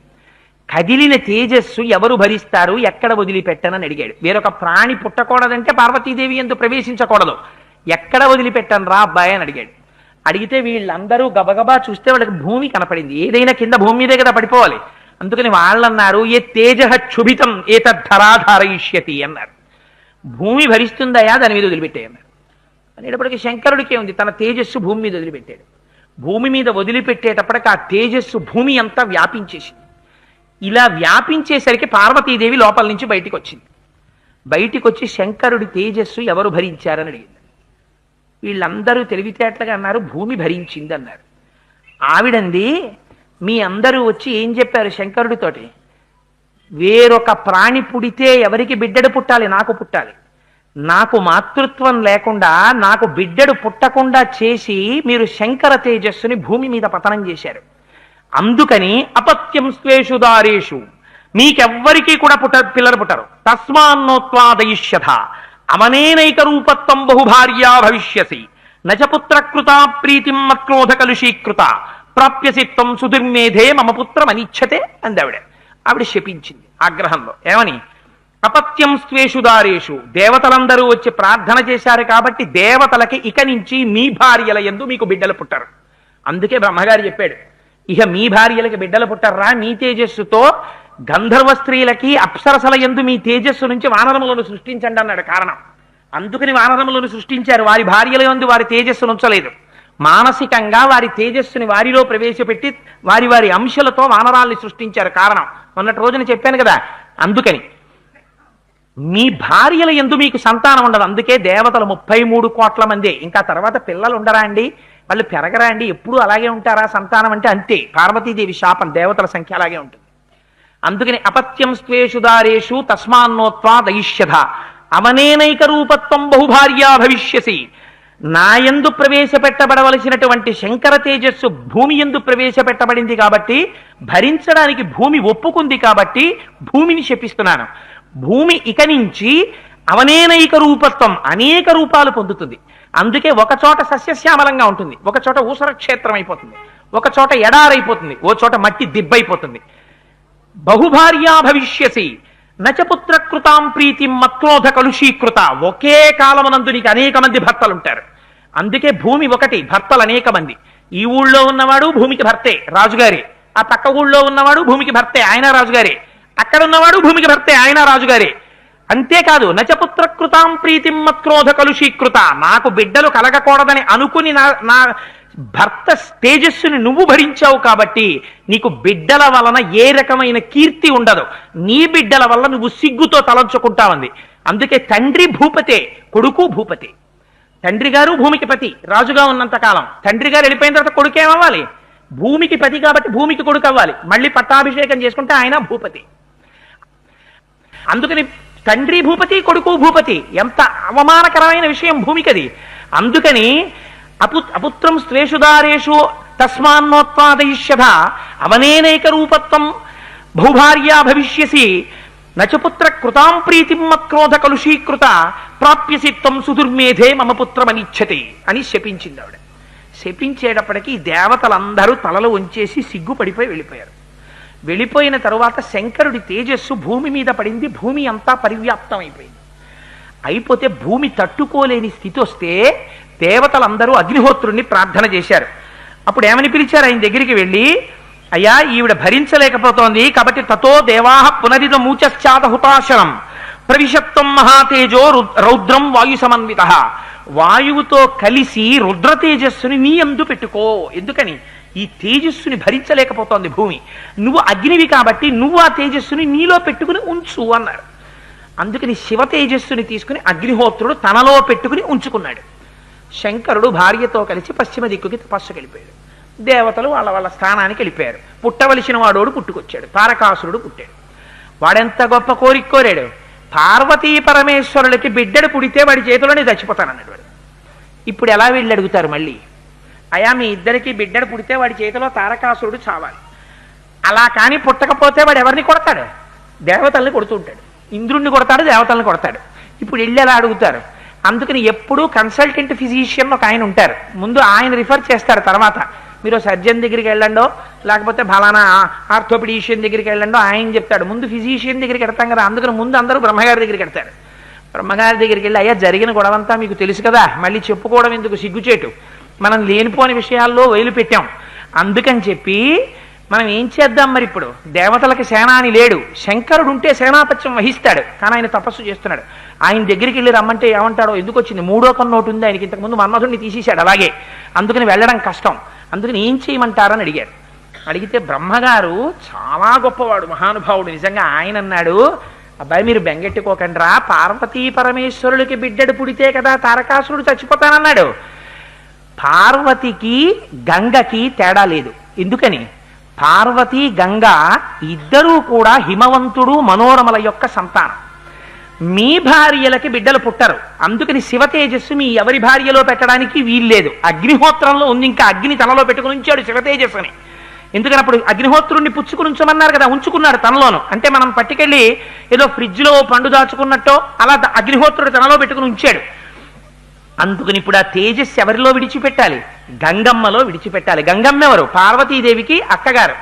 Speaker 2: కదిలిన తేజస్సు ఎవరు భరిస్తారు, ఎక్కడ వదిలిపెట్టనని అడిగాడు. వేరొక ప్రాణి పుట్టకూడదంటే పార్వతీదేవి ఎందు ప్రవేశించకూడదు, ఎక్కడ వదిలిపెట్టను రా అబ్బాయి అని అడిగాడు. అడిగితే వీళ్ళందరూ గబగబా చూస్తే వాళ్ళకి భూమి కనపడింది. ఏదైనా కింద భూమి మీదే కదా పడిపోవాలి. అందుకని వాళ్ళన్నారు, ఏ తేజ క్షుభితం ఏతద్ధరాధారయిష్యతి అన్నారు. భూమి భరిస్తుందయా, దాని మీద వదిలిపెట్టేయన్నారు. అనేటప్పటికీ శంకరుడికే ఉంది, తన తేజస్సు భూమి మీద వదిలిపెట్టాడు. భూమి మీద వదిలిపెట్టేటప్పటికి ఆ తేజస్సు భూమి అంతా వ్యాపించేసింది. ఇలా వ్యాపించేసరికి పార్వతీదేవి లోపల నుంచి బయటికి వచ్చింది. బయటికి వచ్చి శంకరుడి తేజస్సు ఎవరు భరించారని అడిగింది. వీళ్ళందరూ తెలివితేటలుగా అన్నారు, భూమి భరించింది అన్నారు. ఆవిడంది, మీ అందరూ వచ్చి ఏం చెప్పారు శంకరుడితోటి, వేరొక ప్రాణి పుడితే ఎవరికి బిడ్డడు పుట్టాలి, నాకు పుట్టాలి, నాకు మాతృత్వం లేకుండా నాకు బిడ్డడు పుట్టకుండా చేసి మీరు శంకర తేజస్సుని భూమి మీద పతనం చేశారు. అందుకని అపత్యం స్వేషు దారేషు, మీకెవ్వరికీ కూడా పిల్లలు పుట్టరు. తస్మాన్నోత్వాదయిష్యథ అవనేనైక రూపత్వం బహుభార్యా భవిష్యసి
Speaker 1: నచపుత్ర కృత ప్రీతిం మత్క్రోధ కలుషీకృత ప్రాప్యసిత్వం సుదుర్మేధే మమ పుత్రం అనిచ్చతే అందావిడ. ఆవిడ శపించింది ఆగ్రహంలో. ఏమని? అపత్యం స్వేషు దారేషు, దేవతలందరూ వచ్చి ప్రార్థన చేశారు కాబట్టి దేవతలకి ఇక నుంచి మీ భార్యల యందు మీకు బిడ్డలు పుట్టారు. అందుకే బ్రహ్మగారు చెప్పాడు, ఇక మీ భార్యలకి బిడ్డలు పుట్టర్రా, మీ తేజస్సుతో గంధర్వ స్త్రీలకి అప్సరసల యందు మీ తేజస్సు నుంచి వానరములను సృష్టించండి అన్నాడు. కారణం అందుకని వానరములను సృష్టించారు. వారి భార్యల యందు వారి తేజస్సును ఉంచలేదు. మానసికంగా వారి తేజస్సుని వారిలో ప్రవేశపెట్టి వారి వారి అంశలతో వానరాల్ని సృష్టించారు. కారణం మొన్నటి రోజున చెప్పాను కదా. అందుకని మీ భార్యల యందు మీకు సంతానం ఉండదు. అందుకే దేవతలు 33 కోట్ల మంది. ఇంకా తర్వాత పిల్లలు ఉండరా అండి? వాళ్ళు పెరగరా అండి? ఎప్పుడు అలాగే ఉంటారా? సంతానం అంటే అంతే. పార్వతీదేవి శాపం, దేవతల సంఖ్య అలాగే ఉంటుంది. అందుకని అపత్యం స్వేషు దారేషు తస్మాన్నోత్వా దయిష్యధ అవనేనైక రూపత్వం బహుభార్యా భవిష్యసి. నాయందు ప్రవేశపెట్టబడవలసినటువంటి శంకర తేజస్సు భూమి యందు ప్రవేశపెట్టబడింది కాబట్టి, భరించడానికి భూమి ఒప్పుకుంది కాబట్టి భూమిని శపిస్తున్నాను. భూమి ఇక నుంచి అవనేనైక రూపత్వం, అనేక రూపాలు పొందుతుంది. అందుకే ఒక చోట సస్యశ్యామలంగా ఉంటుంది, ఒక చోట ఊసర క్షేత్రం అయిపోతుంది, ఒక చోట ఎడారైపోతుంది, ఓ చోట మట్టి దిబ్బైపోతుంది. బహుభార్యా భవిష్యసి నచపుత్ర కృతాం ప్రీతిం మత్క్రోధ కలుషీకృత. ఒకే కాలమునందు నీకు అనేక మంది భర్తలుంటారు. అందుకే భూమి ఒకటి, భర్తలు అనేక మంది. ఈ ఊళ్ళో ఉన్నవాడు భూమికి భర్తే, రాజుగారే. ఆ పక్క ఊళ్ళో ఉన్నవాడు భూమికి భర్తే, ఆయన రాజుగారే. అక్కడ ఉన్నవాడు భూమికి భర్తే, ఆయన రాజుగారే. అంతేకాదు నచపుత్ర కృతాం ప్రీతిం మత్క్రోధ కలుషీకృత. నాకు బిడ్డలు కలగకూడదని అనుకుని నా భర్త తేజస్సుని నువ్వు భరించావు కాబట్టి నీకు బిడ్డల వలన ఏ రకమైన కీర్తి ఉండదు. నీ బిడ్డల వల్ల నువ్వు సిగ్గుతో తలంచుకుంటావంది. అందుకే తండ్రి భూపతే, కొడుకు భూపతి. తండ్రి గారు భూమికి పతి, రాజుగా ఉన్నంత కాలం. తండ్రి గారు వెళ్ళిపోయిన తర్వాత కొడుకు ఏమవ్వాలి? భూమికి పతి కాబట్టి భూమికి కొడుకు అవ్వాలి. మళ్ళీ పట్టాభిషేకం చేసుకుంటే ఆయన భూపతి. అందుకని తండ్రి భూపతి, కొడుకు భూపతి. ఎంత అవమానకరమైన విషయం భూమికది. అందుకని అపుత్రం స్వేషుదారేషు తస్మాన్నోత్వాదయిష్యధ అవనేనైక రూపత్వం బహుభార్యా భవిష్యసి నచపుత్ర కృతాం ప్రీతిం మత్క్రోధ కలుషీకృత ప్రాప్యసిత్వం సుదుర్మేధే మమ పుత్రమనిచ్చతి అని శపించింది ఆవిడ. శపించేటప్పటికీ దేవతలందరూ తలలు వంచేసి సిగ్గుపడిపోయి వెళ్ళిపోయారు. వెళ్ళిపోయిన తరువాత శంకరుడి తేజస్సు భూమి మీద పడింది. భూమి అంతా పరివ్యాప్తం అయిపోయింది. అయిపోతే భూమి తట్టుకోలేని స్థితి వస్తే దేవతలందరూ అగ్నిహోత్రుణ్ణి ప్రార్థన చేశారు. అప్పుడు ఏమని పిలిచారు? ఆయన దగ్గరికి వెళ్ళి, అయ్యా ఈవిడ భరించలేకపోతోంది కాబట్టి తతో దేవాహ పునరిద మూచాద హుతాశనం ప్రవిశత్వం మహాతేజో రౌద్రం వాయు సమన్విత. వాయువుతో కలిసి రుద్ర తేజస్సుని నీ యందు పెట్టుకో. ఎందుకని? ఈ తేజస్సుని భరించలేకపోతోంది భూమి. నువ్వు అగ్నివి కాబట్టి నువ్వు ఆ తేజస్సుని నీలో పెట్టుకుని ఉంచు అన్నారు. అందుకని శివ తేజస్సుని తీసుకుని అగ్నిహోత్రుడు తనలో పెట్టుకుని ఉంచుకున్నాడు. శంకరుడు భార్యతో కలిసి పశ్చిమ దిక్కుకి తపస్సుకి వెళ్ళిపోయాడు. దేవతలు వాళ్ళ వాళ్ళ స్థానానికి వెళ్ళిపోయారు. పుట్టవలసిన వాడోడు పుట్టుకొచ్చాడు. తారకాసురుడు పుట్టాడు. వాడెంత గొప్ప కోరిక కోరాడు. పార్వతీ పరమేశ్వరులకి బిడ్డడు పుడితే వాడి చేతిలోనే చచ్చిపోతానన్నాడు వాడు. ఇప్పుడు ఎలా వెళ్ళి అడుగుతారు మళ్ళీ? అయా మీ ఇద్దరికి బిడ్డడు పుడితే వాడి చేతిలో తారకాసురుడు చావాలి. అలా కానీ పుట్టకపోతే వాడు ఎవరిని కొడతాడు? దేవతల్ని కొడుతూ ఉంటాడు. ఇంద్రుణ్ణి కొడతాడు, దేవతల్ని కొడతాడు. ఇప్పుడు వెళ్ళి ఎలా అడుగుతారు? అందుకని ఎప్పుడూ కన్సల్టెంట్ ఫిజిషియన్ ఒక ఆయన ఉంటారు. ముందు ఆయన రిఫర్ చేస్తారు. తర్వాత మీరు సర్జన్ దగ్గరికి వెళ్ళండో లేకపోతే ఫలానా ఆర్థోపెడిషియన్ దగ్గరికి వెళ్ళండో ఆయన చెప్తాడు. ముందు ఫిజిషియన్ దగ్గరికి వెడతాం కదా. అందుకని ముందు అందరూ బ్రహ్మగారి దగ్గరికి వెడతారు. బ్రహ్మగారి దగ్గరికి వెళ్ళి, అయ్యా జరిగిన గొడవంతా మీకు తెలుసు కదా, మళ్ళీ చెప్పుకోవడం ఎందుకు సిగ్గుచేటు, మనం లేనిపోని విషయాల్లో వైలు పెట్టాం. అందుకని చెప్పి మనం ఏం చేద్దాం మరి? ఇప్పుడు దేవతలకి సేనాని లేడు, శంకరుడు ఉంటే సేనాపత్యం వహిస్తాడు. కానీ ఆయన తపస్సు చేస్తున్నాడు. ఆయన దగ్గరికి వెళ్ళి రమ్మంటే ఏమంటాడో? ఎందుకు వచ్చింది? 3వ కన్నోటు ఉంది ఆయనకి. ఇంతకుముందు మన్మధుడిని తీసేశాడు అలాగే. అందుకని వెళ్ళడం కష్టం. అందుకని ఏం చేయమంటారని అడిగారు. అడిగితే బ్రహ్మగారు చాలా గొప్పవాడు, మహానుభావుడు. నిజంగా ఆయన అన్నాడు, అబ్బాయి మీరు బెంగెట్టుకోకండి రా, పార్వతీ పరమేశ్వరులకి బిడ్డడు పుడితే కదా తారకాసురుడు చచ్చిపోతానన్నాడు. పార్వతికి గంగకి తేడా లేదు. ఎందుకని? పార్వతి గంగ ఇద్దరూ కూడా హిమవంతుడు మనోరమల యొక్క సంతానం. మీ భార్యలకి బిడ్డలు పుట్టరు. అందుకని శివ తేజస్సు మీ ఎవరి భార్యలో పెట్టడానికి వీల్లేదు. అగ్నిహోత్రంలో ఉంది. ఇంకా అగ్ని తనలో పెట్టుకుని ఉంచాడు శివ తేజస్సుని. ఎందుకని? అప్పుడు అగ్నిహోత్రుడిని పుచ్చుకుని ఉంచమన్నారు కదా, ఉంచుకున్నాడు తనలోను. అంటే మనం పట్టుకెళ్ళి ఏదో ఫ్రిడ్జ్లో పండు దాచుకున్నట్టో అలా అగ్నిహోత్రుడు తనలో పెట్టుకుని ఉంచాడు. అందుకని ఇప్పుడు ఆ తేజస్సు ఎవరిలో విడిచిపెట్టాలి? గంగమ్మలో విడిచిపెట్టాలి. గంగమ్మ ఎవరు? పార్వతీదేవికి అక్కగారు.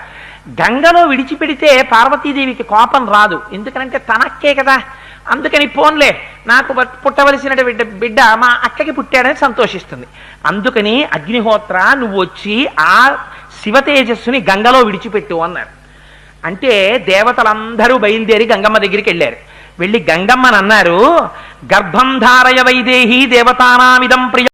Speaker 1: గంగలో విడిచిపెడితే పార్వతీదేవికి కోపం రాదు, ఎందుకనంటే తనక్కే కదా. అందుకని పోన్లే, నాకు పుట్టవలసిన బిడ్డ మా అక్కకి పుట్టాడని సంతోషిస్తుంది. అందుకని అగ్నిహోత్ర నువ్వు వచ్చి ఆ శివ తేజస్సుని గంగలో విడిచిపెట్టు అన్నారు. అంటే దేవతలందరూ బయలుదేరి గంగమ్మ దగ్గరికి వెళ్ళారు. వెళ్ళి గంగమ్మని అన్నారు, గర్భం ధారయ వైదేహి దేవతానామిదం ప్రియ